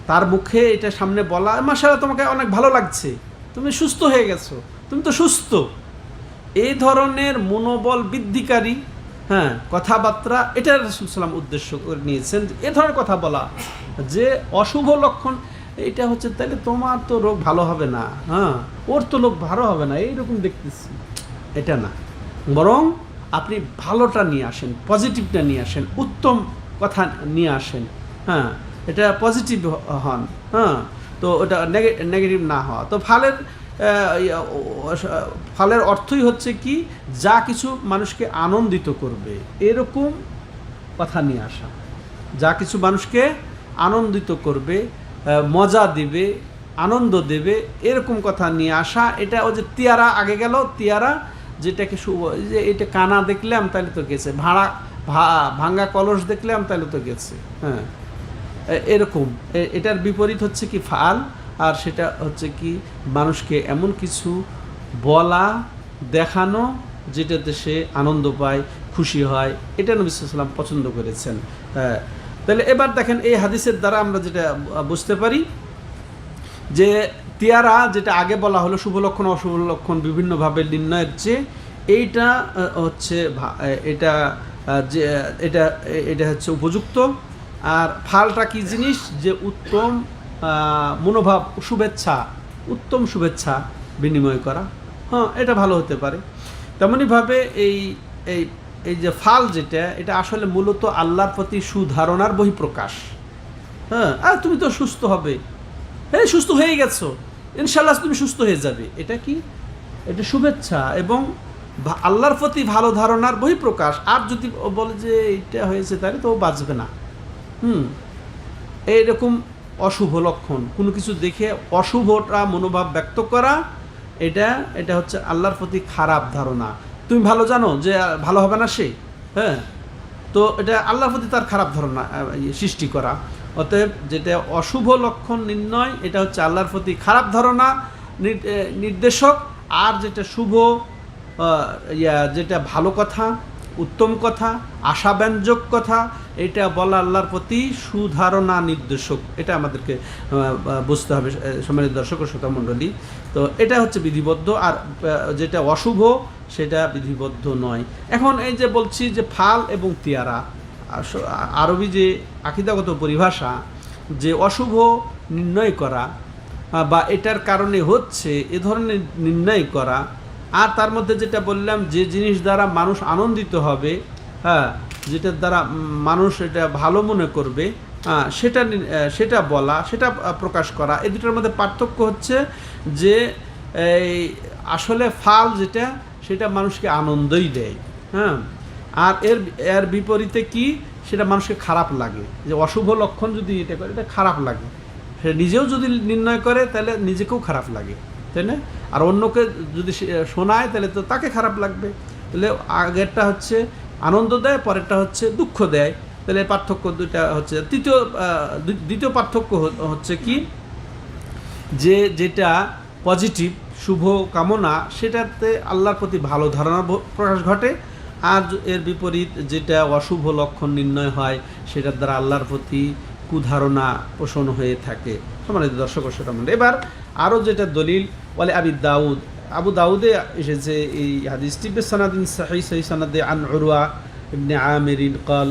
তার মুখে এটা সামনে বলা, মাশাআল্লাহ তোমাকে অনেক ভালো লাগছে, তুমি সুস্থ হয়ে গেছো, তুমি তো সুস্থ, এই ধরনের মনোবল বৃদ্ধিকারী কথাবার্তা, এটা রাসূল সাল্লাম উদ্দেশ্য করে নিয়েছেন। এ ধরনের কথা বলা যে অশুভ লক্ষণ, এটা হচ্ছে তাহলে তোমার তো রোগ ভালো হবে না, ওর তো রোগ ভালো হবে না, এইরকম দেখতেছি, এটা না, বরং আপনি ভালোটা নিয়ে আসেন, পজিটিভটা নিয়ে আসেন, উত্তম কথা নিয়ে আসেন, এটা পজিটিভ হন, তো ওটা নেগেটিভ না হওয়া। তো ফালের অর্থই হচ্ছে কি, যা কিছু মানুষকে আনন্দিত করবে এরকম কথা নিয়ে আসা, যা কিছু মানুষকে আনন্দিত করবে, মজা দিবে, আনন্দ দেবে, এরকম কথা নিয়ে আসা। এটা ওই যে তিয়ারা আগে গেল, তিয়ারা যেটাকে যে এটা কানা দেখলাম তাহলে তো গেছে, ভাঙা কলস দেখলাম তাহলে তো গেছে, এরকম। এটার বিপরীত হচ্ছে কি ফাল, আর সেটা হচ্ছে কি মানুষকে এমন কিছু বলা, দেখানো যেটাতে সে আনন্দ পায়, খুশি হয়, এটা নবী সাল্লাল্লাহু আলাইহি ওয়াসাল্লাম পছন্দ করেছেন। তাহলে এবার দেখেন এই হাদিসের দ্বারা আমরা যেটা বুঝতে পারি যে তিয়ারা যেটা আগে বলা হলো শুভ লক্ষণ অশুভ লক্ষণ বিভিন্নভাবে নির্ণয়ের চেয়ে এইটা হচ্ছে যে এটা হচ্ছে উপযুক্ত। আর ফালটা কি জিনিস, যে উত্তম মনোভাব, শুভেচ্ছা, উত্তম শুভেচ্ছা বিনিময় করা, এটা ভালো হতে পারে। তেমনইভাবে এই যে ফাল যেটা, এটা আসলে মূলত আল্লাহর প্রতি সুধারণার বহিঃপ্রকাশ। আর তুমি তো সুস্থ হবে, সুস্থ হয়ে গেছো, ইনশাআল্লাহ তুমি সুস্থ হয়ে যাবে, এটা কি, এটা শুভেচ্ছা এবং আল্লাহর প্রতি ভালো ধারণার বহিঃপ্রকাশ। আর যদি বলে যে এটা হয়েছে তাহলে তো ও বাঁচবে না, এইরকম অশুভ লক্ষণ, কোনো কিছু দেখে অশুভটা মনোভাব ব্যক্ত করা, এটা হচ্ছে আল্লাহর প্রতি খারাপ ধারণা। তুমি ভালো জানো যে ভালো হবে না সে, হ্যাঁ, তো এটা আল্লাহর প্রতি তার খারাপ ধারণা সৃষ্টি করা। অতএব যেটা অশুভ লক্ষণ নির্ণয়, এটা হচ্ছে আল্লাহর প্রতি খারাপ ধারণা নির্দেশক। আর যেটা শুভ, যেটা ভালো কথা, উত্তম কথা, আশাব্যঞ্জক কথা, এটা বলা আল্লাহর প্রতি সুধারণা নির্দেশক। এটা আমাদেরকে বুঝতে হবে সম্মানিত দর্শক ও শ্রোতা মণ্ডলী। তো এটা হচ্ছে বিধিবদ্ধ, আর যেটা অশুভ সেটা বিধিবদ্ধ নয়। এখন এই যে বলছি যে ফাল এবং তিয়ারা, আরবি যে আকীদাগত পরিভাষা, যে অশুভ নির্ণয় করা বা এটার কারণে হচ্ছে এ ধরনের নির্ণয় করা, আর তার মধ্যে যেটা বললাম যে জিনিস দ্বারা মানুষ আনন্দিত হবে, হ্যাঁ, যেটার দ্বারা মানুষ এটা ভালো মনে করবে, সেটা বলা, সেটা প্রকাশ করা, এই দুটোর মধ্যে পার্থক্য হচ্ছে যে এই আসলে ফাল যেটা, সেটা মানুষকে আনন্দই দেয়, হ্যাঁ, আর এর বিপরীতে কি, সেটা মানুষকে খারাপ লাগে। যে অশুভ লক্ষণ যদি এটা করে, এটা খারাপ লাগে, সে নিজেও যদি নির্ণয় করে তাহলে নিজেকেও খারাপ লাগে, তাই না? আর অন্যকে যদি শোনায় তাহলে তো তাকে খারাপ লাগবে। তাহলে আগেরটা হচ্ছে আনন্দ দেয়, পরেরটা হচ্ছে দুঃখ দেয়। তাহলে পার্থক্য দুইটা হচ্ছে। দ্বিতীয় পার্থক্য হচ্ছে কি, যে যেটা পজিটিভ শুভ কামনা, সেটাতে আল্লাহর প্রতি ভালো ধারণা প্রকাশ ঘটে, আর এর বিপরীত যেটা অশুভ লক্ষণ নির্ণয় হয়, সেটার দ্বারা আল্লাহর প্রতি কুধারণা পোষণ হয়ে থাকে। সম্মানিত দর্শক ও শ্রোতা মণ্ডলী, এবার আরও যেটা দলিল বলে আবু দাউদে এসেছে এই হাদিসটি বিসনাদিন সহিহ সনদে আন উরওয়া ইবনে আমির قال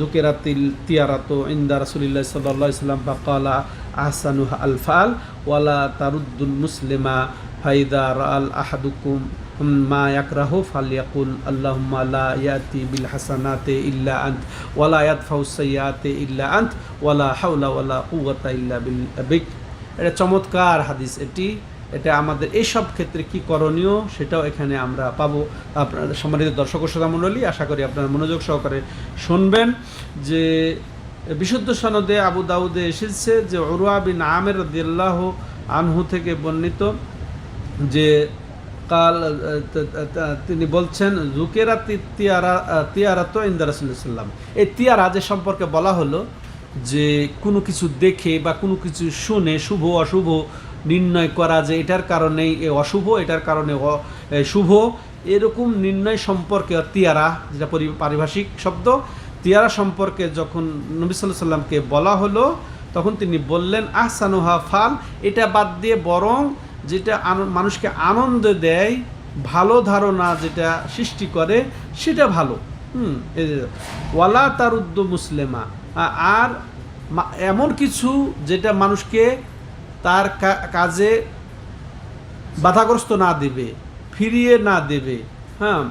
ذكرت التيارة عند رسول الله صلى الله عليه وسلم فقال أحسنها الفعل ولا ترد المسلم فإذا رأى أحدكم ما يكره فليقل اللهم لا يأتي بالحسنات إلا أنت ولا يدفع السيئات إلا أنت ولا حول ولا قوة إلا بك। এটা চমৎকার হাদিস। এটা আমাদের এইসব ক্ষেত্রে কি করণীয় সেটাও এখানে আমরা পাবো। আপনারা সম্মানিত দর্শক ও শ্রোতা মণ্ডলী, আশা করি আপনারা মনোযোগ সহকারে শুনবেন। যে বিশুদ্ধ সনদে আবু দাউদে এসেছে যে উরওয়া বিন আমির রাদিয়াল্লাহু আনহু থেকে বর্ণিত, যে কাল তিনি বলছেন জুকেরা তিয়ারা তো ইনদা রাসূলুল্লাহ সাল্লাল্লাহু আলাইহি ওয়াসাল্লাম। এই তিয়ারা যে সম্পর্কে বলা হলো, যে কোনো কিছু দেখে বা কোনো কিছু শুনে শুভ অশুভ নির্ণয় করা, যে এটার কারণেই অশুভ, এটার কারণে শুভ, এরকম নির্ণয় সম্পর্কে তিয়ারা, যেটা পারিভাষিক শব্দ, তিয়ারা সম্পর্কে যখন নবী সাল্লাল্লাহু আলাইহি ওয়াসাল্লামকে বলা হলো, তখন তিনি বললেন আহসানুহা ফাল, এটা বাদ দিয়ে বরং যেটা মানুষকে আনন্দ দেয়, ভালো ধারণা যেটা সৃষ্টি করে, সেটা ভালো। ওয়ালা তারুদ্দু মুসলিমা, আর এমন কিছু যেটা মানুষকে তার কাজে বাধাগ্রস্ত না দেবে, ফিরিয়ে না দেবে, হ্যাঁ,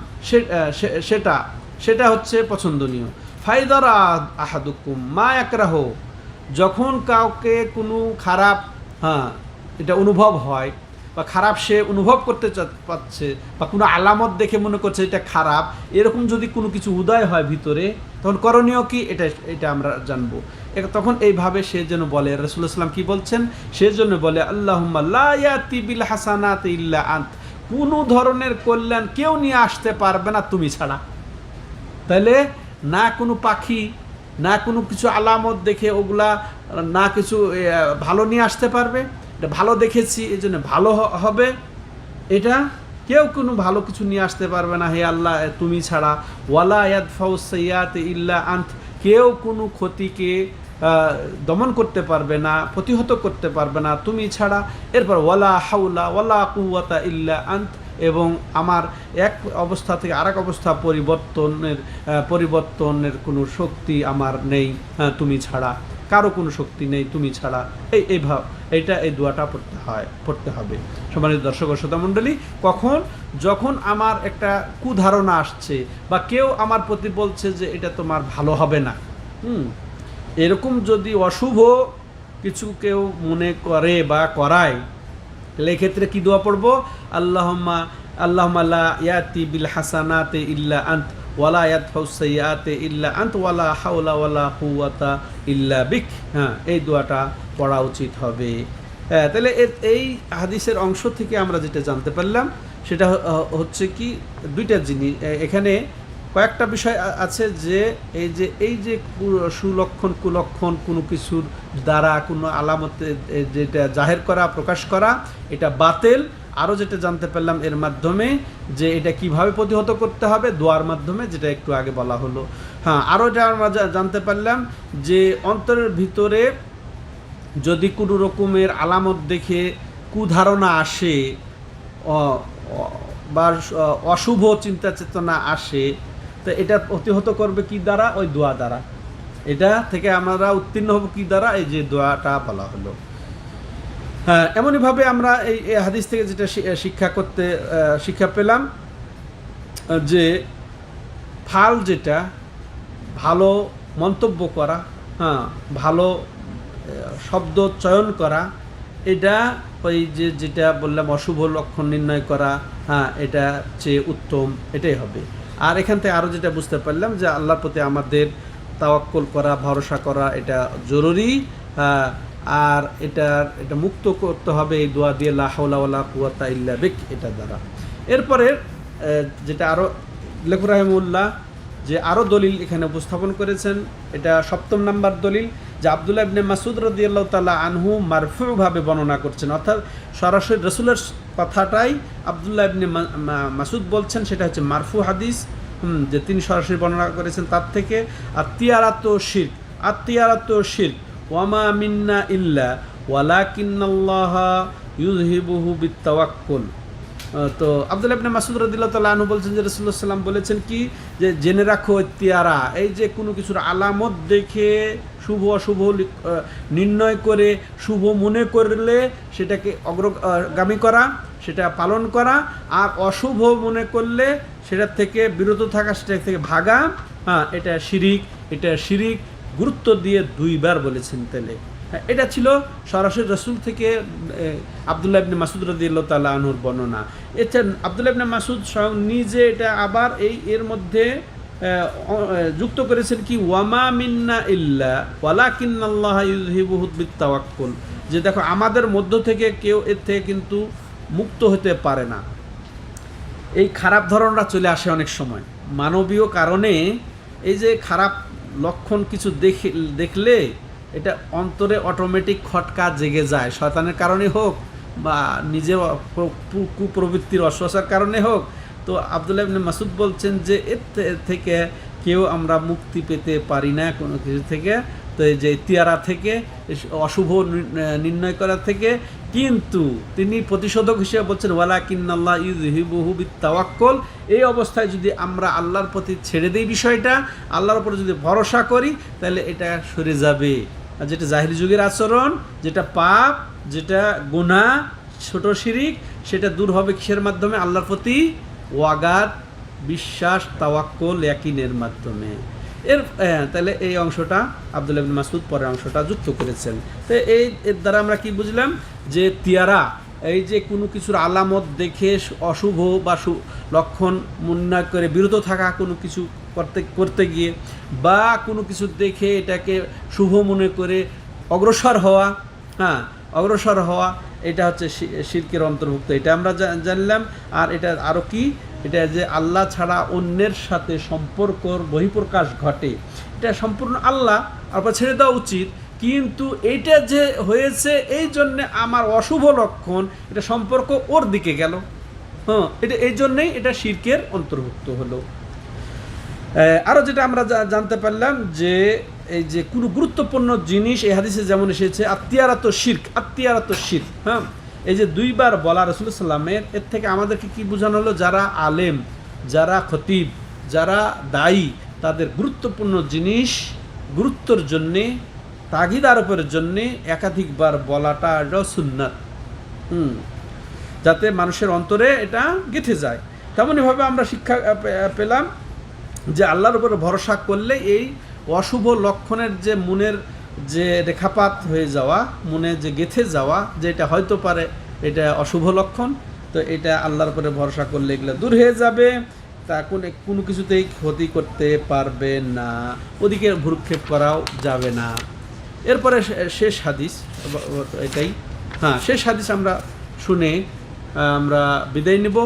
সেটা হচ্ছে পছন্দনীয়। ফাইদারা আহাদুকুম মা ইয়াকরাহ, যখন কাউকে কোনো খারাপ, হ্যাঁ, এটা অনুভব হয় বা খারাপ সে অনুভব করতে পারছে, বা কোনো আলামত দেখে মনে করছে এটা খারাপ, এরকম যদি কোনো কিছু উদয় হয় ভিতরে, তখন করণীয় কি, এটা আমরা জানবো। তখন এইভাবে সে যেন বলে, রাসূলুল্লাহ সাল্লাল্লাহু আলাইহি ওয়াসাল্লাম কি বলছেন, সে জন্য বলে আল্লাহুম্মা লা ইয়াতি বিল হাসানাতি ইল্লা আন্ত, কোনো ধরনের কল্যাণ কেউ নিয়ে আসতে পারবে না তুমি ছাড়া। তাহলে না কোনো পাখি, না কোনো কিছু আলামত দেখে ওগুলা না কিছু ভালো নিয়ে আসতে পারবে। এটা ভালো দেখেছি এই জন্য ভালো হবে, এটা কেউ কোনো ভালো কিছু নিয়ে আসতে পারবে না হে আল্লাহ তুমি ছাড়া। ওয়ালা ইয়াদফাউ সাইয়্যাতি ইল্লা আন্ত, কেউ কোনো ক্ষতিকে দমন করতে পারবে না, প্রতিহত করতে পারবে না তুমি ছাড়া। এরপর ওয়ালা হাওলা ওয়ালা কুওয়াতা ইল্লা আন্ত, এবং আমার এক অবস্থা থেকে আরেক অবস্থা পরিবর্তনের কোনো শক্তি আমার নেই তুমি ছাড়া, কারো কোনো শক্তি নেই তুমি ছাড়া। এই দোয়াটা পড়তে হবে। সম্মানিত দর্শক ও শ্রোতা মণ্ডলী, যখন আমার একটা কুধারণা আসছে বা কেউ আমার প্রতি বলছে যে এটা তোমার ভালো হবে না, এরকম যদি অশুভ কিছু কেউ মনে করে বা করায়, তাহলে এক্ষেত্রে কি দোয়া পড়বো, আল্লাহুম্মা লা ইয়াতি বিল হাসানাতি ইল্লা আন্ত ওয়ালা ইয়াদফাউ সাইয়্যাতি ইল্লা আন্ত ওয়ালা হাওলা ওয়ালা কুওয়াতা ইল্লা বিক, হ্যাঁ এই দোয়াটা পড়া উচিত হবে। তাহলে এই হাদিসের অংশ থেকে আমরা যেটা জানতে পারলাম সেটা হচ্ছে কি দুইটা জিনিস এখানে কয়েকটা বিষয় আছে, যে এই যে সুলক্ষণ কুলক্ষণ কোনো কিছুর দ্বারা কোনো আলামতে যেটা জাহের করা প্রকাশ করা এটা বাতিল। আরও যেটা জানতে পারলাম এর মাধ্যমে যে এটা কিভাবে প্রতিহত করতে হবে দোয়ার মাধ্যমে, যেটা একটু আগে বলা হলো। হ্যাঁ, আরও এটা আমরা জানতে পারলাম যে অন্তরের ভিতরে যদি কোনো রকমের আলামত দেখে কুধারণা আসে বা অশুভ চিন্তা চেতনা আসে, তো এটা প্রতিহত করবে কি দ্বারা? ওই দোয়া দ্বারা। এটা থেকে আমরা উত্তীর্ণ হব কি দ্বারা? এই যে দোয়াটা বলা হলো। হ্যাঁ, এমনইভাবে আমরা এই হাদিস থেকে যেটা শিক্ষা পেলাম যে ফাল যেটা ভালো মন্তব্য করা, হ্যাঁ ভালো শব্দ চয়ন করা, এটা ওই যেটা বললাম অশুভ লক্ষণ নির্ণয় করা, হ্যাঁ এটা চেয়ে উত্তম এটাই হবে। আর এখান থেকে আরও যেটা বুঝতে পারলাম যে আল্লাহর প্রতি আমাদের তাওয়াক্কুল করা, ভরসা করা এটা জরুরি। আর এটা মুক্ত করতে হবে এই দোয়া দিয়ে, লা হাওলা ওয়ালা কুওয়াতা ইল্লা বিক, এটা দ্বারা। এরপরে যেটা আরও লেখক রাহিমাহুল্লাহ যে আরও দলিল এখানে উপস্থাপন করেছেন, এটা 7 নম্বর দলিল, যে আব্দুল্লাহ ইবনে মাসউদ রাদিয়াল্লাহু তাআলা আনহু মারফুভাবে বর্ণনা করছেন, অর্থাৎ সরাসরি রাসূলের কথাটাই আব্দুল্লাহ ইবনে মাসউদ বলছেন, সেটা হচ্ছে মারফু হাদিস, যে তিনি সরাসরি বর্ণনা করেছেন তার থেকে। আত্তিয়ারাতু শিরক ওয়ামা মিন্না ইল্লা ওয়ালাকিন্নাল্লাহা ইউযহিবুহু বিত্তাওয়াক্কুল। তো আব্দুল্লাহ ইবনে মাসউদ রাদিয়াল্লাহু তাআলা আনহু বলছেন যে রাসূলুল্লাহ সাল্লাল্লাহু আলাইহি ওয়াসাল্লাম বলেছেন কি, যে জেনে রাখো ইত্তিয়ারা, এই যে কোনো কিছুর আলামত দেখে শুভ অশুভ নির্ণয় করে শুভ মনে করলে সেটাকে অগ্রগামী করা, সেটা পালন করা, আর অশুভ মনে করলে সেটার থেকে বিরত থাকা, সেটা থেকে ভাগা, হ্যাঁ এটা শিরিক গুরুত্ব দিয়ে 2 বার বলেছেন। তাহলে এটা ছিল সরাসরি রাসূল থেকে আব্দুল্লাহ ইবনে মাসউদ রাদিয়াল্লাহু তাআলা আনহুর বর্ণনা। এছাড়া আব্দুল্লাহ ইবনে মাসউদ স্বয়ং নিজে এটা আবার এর মধ্যে যুক্ত করেছেন কি, ওয়ামা মিন্না ইল্লা ওয়ালাকিন্নাল্লাহা ইউযহিবুহু বিত্তাওয়াক্কুল, যে দেখো আমাদের মধ্য থেকে কেউ এর থেকে কিন্তু মুক্ত হতে পারে না। এই খারাপ ধরনটা চলে আসে অনেক সময় মানবীয় কারণে। এই যে খারাপ লক্ষণ কিছু দেখলে এটা অন্তরে অটোমেটিক খটকা জেগে যায়, শয়তানের কারণে হোক বা নিজের কুপ্রবৃত্তির অশ্বাসার কারণে হোক। তো আব্দুল্লাহ ইবনে মাসউদ বলছেন যে এর থেকে কেউ আমরা মুক্তি পেতে পারি না কোনো কিছু থেকে, তো এই যে ইতিয়ারা থেকে, অশুভ নির্ণয় করা থেকে। কিন্তু তিনি প্রতিষেধক হিসেবে বলছেন ওয়ালাকিন্নাল্লাহা ইউযহিবুহু বিত্তাওয়াক্কুল, এই অবস্থায় যদি আমরা আল্লাহর প্রতি ছেড়ে দিই বিষয়টা, আল্লাহর উপরে যদি ভরসা করি, তাহলে এটা সরে যাবে। আর যেটা জাহিলি যুগের আচরণ, যেটা পাপ, যেটা গুনাহ, ছোট শিরিক, সেটা দূর হবে কিসের মাধ্যমে? আল্লাহর প্রতি ওয়াগাত, বিশ্বাস, তাওয়াক্কুল, ইয়াকিনের মাধ্যমে। তাহলে এই অংশটা আব্দুল্লাহ ইবনে মাসউদ পরের অংশটা যুক্ত করেছেন। তো এর দ্বারা আমরা কি বুঝলাম? যে তিয়ারা, এই যে কোনো কিছুর আলামত দেখে অশুভ বা লক্ষণ নির্ণয় করে বিরত থাকা কোনো কিছু করতে গিয়ে, বা কোনো কিছু দেখে এটাকে শুভ মনে করে অগ্রসর হওয়া, এটা হচ্ছে শিরকের অন্তর্ভুক্ত। এটা আমরা জানলাম। আর এটা আরও কি, এটা যে আল্লাহ ছাড়া অন্যের সাথে সম্পর্কর বহিঃপ্রকাশ ঘটে, এটা সম্পূর্ণ আল্লাহ আপনার ছেড়ে দেওয়া উচিত। কিন্তু এইটা যে হয়েছে এই জন্যে আমার অশুভ লক্ষণ, এটা সম্পর্ক ওর দিকে গেল, এটা এই জন্যেই এটা শিরকের অন্তর্ভুক্ত হলো। আরও যেটা আমরা জানতে পারলাম যে এই যে কোনো গুরুত্বপূর্ণ জিনিস এই হাদিসে যেমন এসেছে আত্তিয়ারাতু শিরক, হ্যাঁ এই যে 2 বার বলা রাসূলুল্লাহ সাল্লামের, এর থেকে আমাদেরকে কি বোঝানো হলো? যারা আলেম, যারা খতিব, যারা দায়ী, তাদের গুরুত্বপূর্ণ জিনিস গুরুত্বর জন্যে, তাগিদ আরোপের জন্যে একাধিকবার বলাটা এটাও সুন্নাত, যাতে মানুষের অন্তরে এটা গেঁথে যায়। তেমনইভাবে আমরা শিক্ষা পেলাম যে আল্লাহর উপরে ভরসা করলে এই অশুভ লক্ষণের যে মনের যে রেখাপাত হয়ে যাওয়া, মনে যে গেঁথে যাওয়া, যে এটা হয়তো পারে এটা অশুভ লক্ষণ, তো এটা আল্লাহর উপরে ভরসা করলে এগুলো দূর হয়ে যাবে, তা কোনো কিছুতেই ক্ষতি করতে পারবে না, ওদিকে ভ্রুক্ষেপ করাও যাবে না। এরপরে শেষ হাদিস এটাই, হ্যাঁ শেষ হাদিস আমরা শুনে আমরা বিদায় নেব।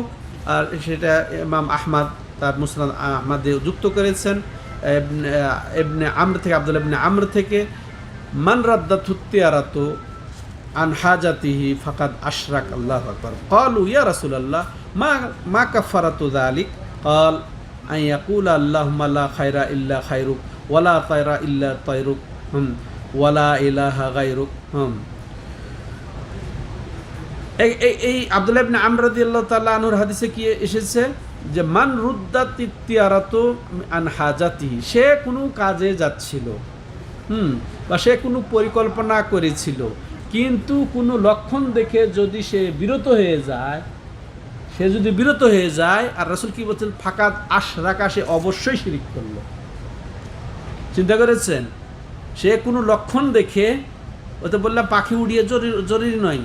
আর সেটা ইমাম আহমদ তার মুসনাদ আহমদে যুক্ত করেছেন ইবনে আমর থেকে, আব্দুল্লাহ ইবনে আমর থেকে, মান রাদ্দাতু তিয়ারাতু আন হাজাতিহি ফাকাদ আশরাক। আল্লাহু আকবার। ক্বালু ইয়া রাসূলুল্লাহ মা কাফারাতু যালিক? ক্বাল আন ইয়াকুলা আল্লাহুম্মা লা খায়রা ইল্লা খায়রুক ওয়ালা তায়রা ইল্লা তায়রুক ওয়ালা ইলাহা গায়রুক। এই আব্দুল্লাহ ইবনে আমর রাদিয়াল্লাহু তাআলা আনহুর হাদিসে কি এসেছে যে মান রুদ্দাতি তিয়ারাতু আন হাজাতিহি, সে কোনো কাজে যাচ্ছিল, বা সে কোনো পরিকল্পনা করেছিল, কিন্তু কোনো লক্ষণ দেখে যদি সে বিরত হয়ে যায়, আর রাসূল কি বলছেন? ফাকাদ আশরাকা, সে অবশ্যই শিরক করলো। চিন্তা করেছেন? সে কোনো লক্ষণ দেখে, ওতে বললাম পাখি উড়িয়ে জরুরি নয়,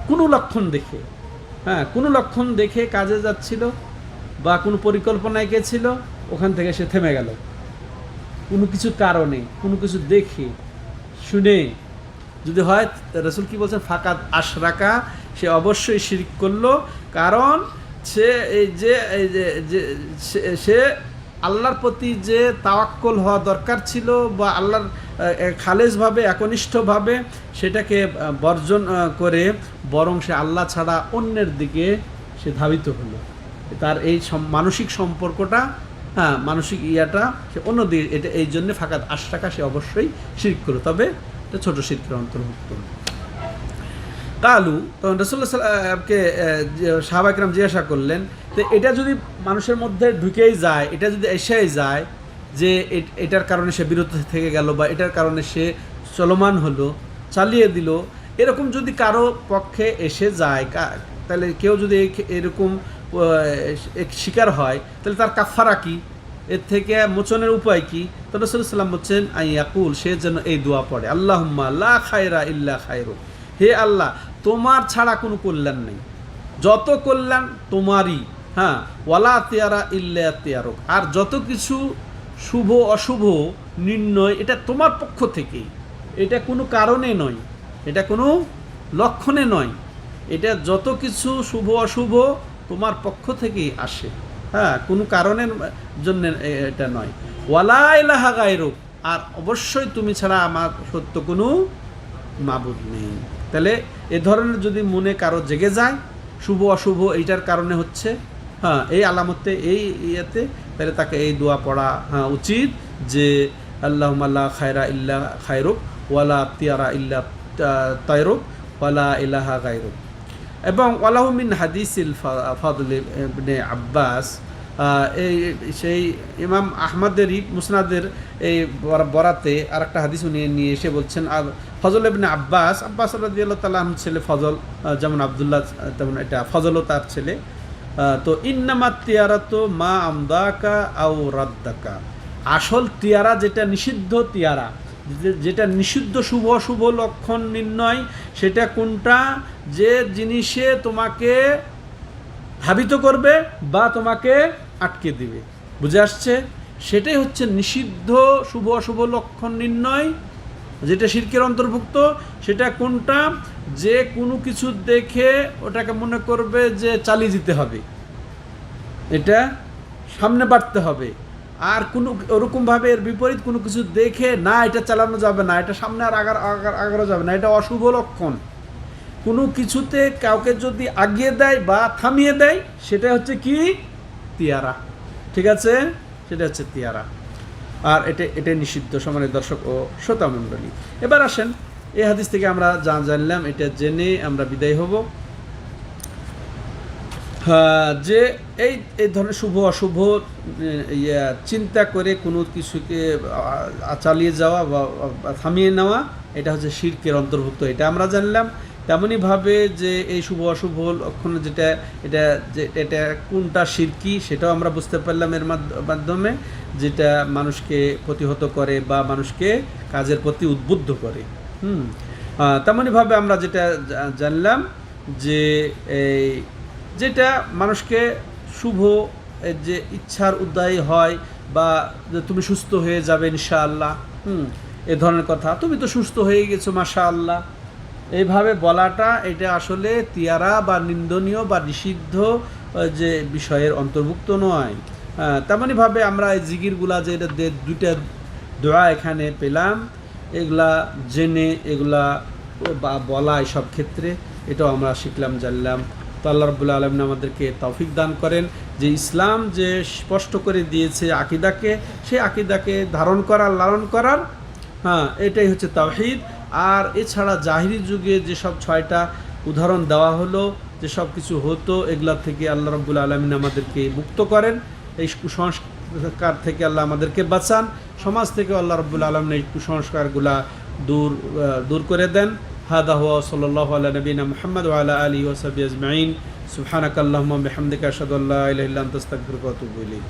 কোনো লক্ষণ দেখে, কোনো লক্ষণ দেখে কাজে যাচ্ছিল বা কোনো পরিকল্পনায় গেছিল, ওখান থেকে সে থেমে গেল কোনো কিছু কারণে, কোনো কিছু দেখে শুনে যদি হয়, রাসূল কি বলছেন? ফাকাদ আশরাকা, সে অবশ্যই শিরক করলো। কারণ সে আল্লাহর প্রতি যে তাওয়াক্কুল হওয়া দরকার ছিল বা আল্লাহর খালেসভাবে একনিষ্ঠভাবে সেটাকে বর্জন করে বরং সে আল্লাহ ছাড়া অন্যের দিকে সে ধাবিত হলো। তার এই মানসিক সম্পর্কটা, মানসিক ইয়াটা সে অন্য দিকে, এটা এই জন্য ফাকাদ আশরাকা, সে অবশ্যই শিরক করলো, তবে এটা ছোট শিরকের অন্তর্ভুক্ত। কালু, তখন রাসূলুল্লাহ সাল্লাল্লাহু সাহাবায়ে কেরাম জিজ্ঞাসা করলেন যে এটা যদি মানুষের মধ্যে ঢুকেই যায়, এটা যদি এসেই যায় যে এটার কারণে সে বিরত থেকে গেল বা এটার কারণে সে চলমান হলো, চালিয়ে দিল, এরকম যদি কারো পক্ষে এসে যায়, তাহলে কেউ যদি এরকম শিকার হয়, তাহলে তার কাফারা কি? এর থেকে মোচনের উপায় কি? তো রাসূল সাল্লাল্লাহু আলাইহি ওয়াসাল্লাম বলছেন আইয়াকুল, সে যেন এই দোয়া পড়ে, আল্লাহুম্মা লা খায়রা ইল্লা খায়রুক, হে আল্লাহ তোমার ছাড়া কোনো কল্যাণ নেই, যত কল্যাণ তোমারই, ওয়ালা তিয়ারা ইল্লা তিয়ারুক, আর যত কিছু শুভ অশুভ নির্ণয় এটা তোমার পক্ষ থেকেই, এটা কোনো কারণে নয়, এটা কোনো লক্ষণে নয়, এটা যত কিছু শুভ অশুভ তোমার পক্ষ থেকেই আসে, কোনো কারণের জন্য এটা নয়। ওয়ালা ইলাহা গায়রুক, আর অবশ্যই তুমি ছাড়া আমার সত্য কোনো মাবুদ নেই। তাহলে এ ধরনের যদি মনে কারো জেগে যায় শুভ অশুভ এইটার কারণে হচ্ছে, এই আলামতে এই ইয়েতে, তাহলে তাকে এই দোয়া পড়া উচিত যে আল্লাহুম্মা লা খায়রা ইল্লা খায়রুক ওয়ালা তিয়ারা ইল্লা তায়রুক ওয়ালা ইলাহা গায়রুক। এবং ওয়ালাহু মিন হাদিসিল ফাদল ইবনে আব্বাস, এই সেই ইমাম আহমদেরই মুসনাদের এই বরাতে আর একটা হাদিস নিয়ে এসে বলছেন, ফজল ইবনে আব্বাস রাদিয়াল্লাহু তাআলা আনহু ছেলে ফজল, যেমন আব্দুল্লাহ তেমন এটা ফজলও তার ছেলে। তো ইন্নামাত তিয়ারাতু মা আমদাকা আও রাদ্দাকা, আসল তিয়ারা যেটা নিষিদ্ধ তিয়ারা, যেটা নিষিদ্ধ শুভ অশুভ লক্ষণ নির্ণয়, সেটা কোনটা? যে জিনিসে তোমাকে ধাবিত করবে বা তোমাকে আটকে দিবে, বুঝে আসছে? সেটাই হচ্ছে নিষিদ্ধ শুভ অশুভ লক্ষণ নির্ণয়, যেটা শিরকের অন্তর্ভুক্ত। সেটা কোনটা? যে কোনো কিছু দেখে ওটাকে মনে করবে যে চালিয়ে যেতে হবে, এটা সামনে বাড়তে হবে, আর কোনো ওরকমভাবে এর বিপরীত কোনো কিছু দেখে না এটা চালানো যাবে না, এটা সামনে আর আগানো যাবে না, এটা অশুভ লক্ষণ। কোনো কিছুতে কাউকে যদি আগিয়ে দেয় বা থামিয়ে দেয়, সেটা হচ্ছে কি? তিয়ারা। ঠিক আছে, সেটা হচ্ছে তিয়ারা, আর এটা নিষিদ্ধ। সম্মানিত দর্শক ও শ্রোতা মণ্ডলী, এবার আসেন এই হাদিস থেকে আমরা যা জানলাম এটা জেনে আমরা বিদায় হব। যে এই ধরনের শুভ অশুভ চিন্তা করে কোনো কিছুকে চালিয়ে যাওয়া বা থামিয়ে নেওয়া, এটা হচ্ছে শিরকের অন্তর্ভুক্ত, এটা আমরা জানলাম। তেমনইভাবে যে এই শুভ অশুভ লক্ষণ যেটা, এটা কোনটা শিরকি সেটাও আমরা বুঝতে পারলাম এর মাধ্যমে, যেটা মানুষকে প্রতিহত করে বা মানুষকে কাজের প্রতি উদ্বুদ্ধ করে। তেমনইভাবে আমরা যেটা জানলাম যে যেটা মানুষকে শুভ যে ইচ্ছার উদয় হয় বা তুমি সুস্থ হয়ে যাবে ইনশাআল্লাহ, এ ধরনের কথা, তুমি তো সুস্থ হয়ে গেছো মাশাআল্লাহ, এইভাবে বলাটা এটা আসলে তিয়ারা বা নিন্দনীয় বা নিষিদ্ধ যে বিষয়ের অন্তর্ভুক্ত নয়। তেমনইভাবে আমরা এই জিকিরগুলা যে দুইটা দোয়া এখানে পেলাম, এগুলা জেনে এগুলা বা বলা এসব ক্ষেত্রে এটাও আমরা শিখলাম, জানলাম। তো আল্লাহ রাব্বুল আলামিন আমাদেরকে তৌফিক দান করেন যে ইসলাম যে স্পষ্ট করে দিয়েছে আকিদাকে, সেই আকিদাকে ধারণ করার, লালন করার, এটাই হচ্ছে তাওহীদ। আর এছাড়া জাহিরি যুগে যেসব 6টা উদাহরণ দেওয়া হলো, যে সব কিছু হতো, এগুলা থেকে আল্লাহ রাব্বুল আলামিন আমাদেরকে মুক্ত করেন। এই কুসংস্কার থেকে আল্লাহ আমাদেরকে বাঁচান, সমাজ থেকে আল্লাহ রাব্বুল আলামিন এই কুসংস্কারগুলা দূর করে দেন। হাদা হুয়া সাল্লাল্লাহু আলা নবিনা মুহাম্মদ ওয়া আলা আলিহি ওয়া সাহবিহি আজমাইন। সুবহানাকাল্লাহুম্মা ওয়া বিহামদিকা আশহাদু আল্লা ইলাহা ইল্লা আনতা আস্তাগফিরুকা ওয়া আতুবু ইলাইক।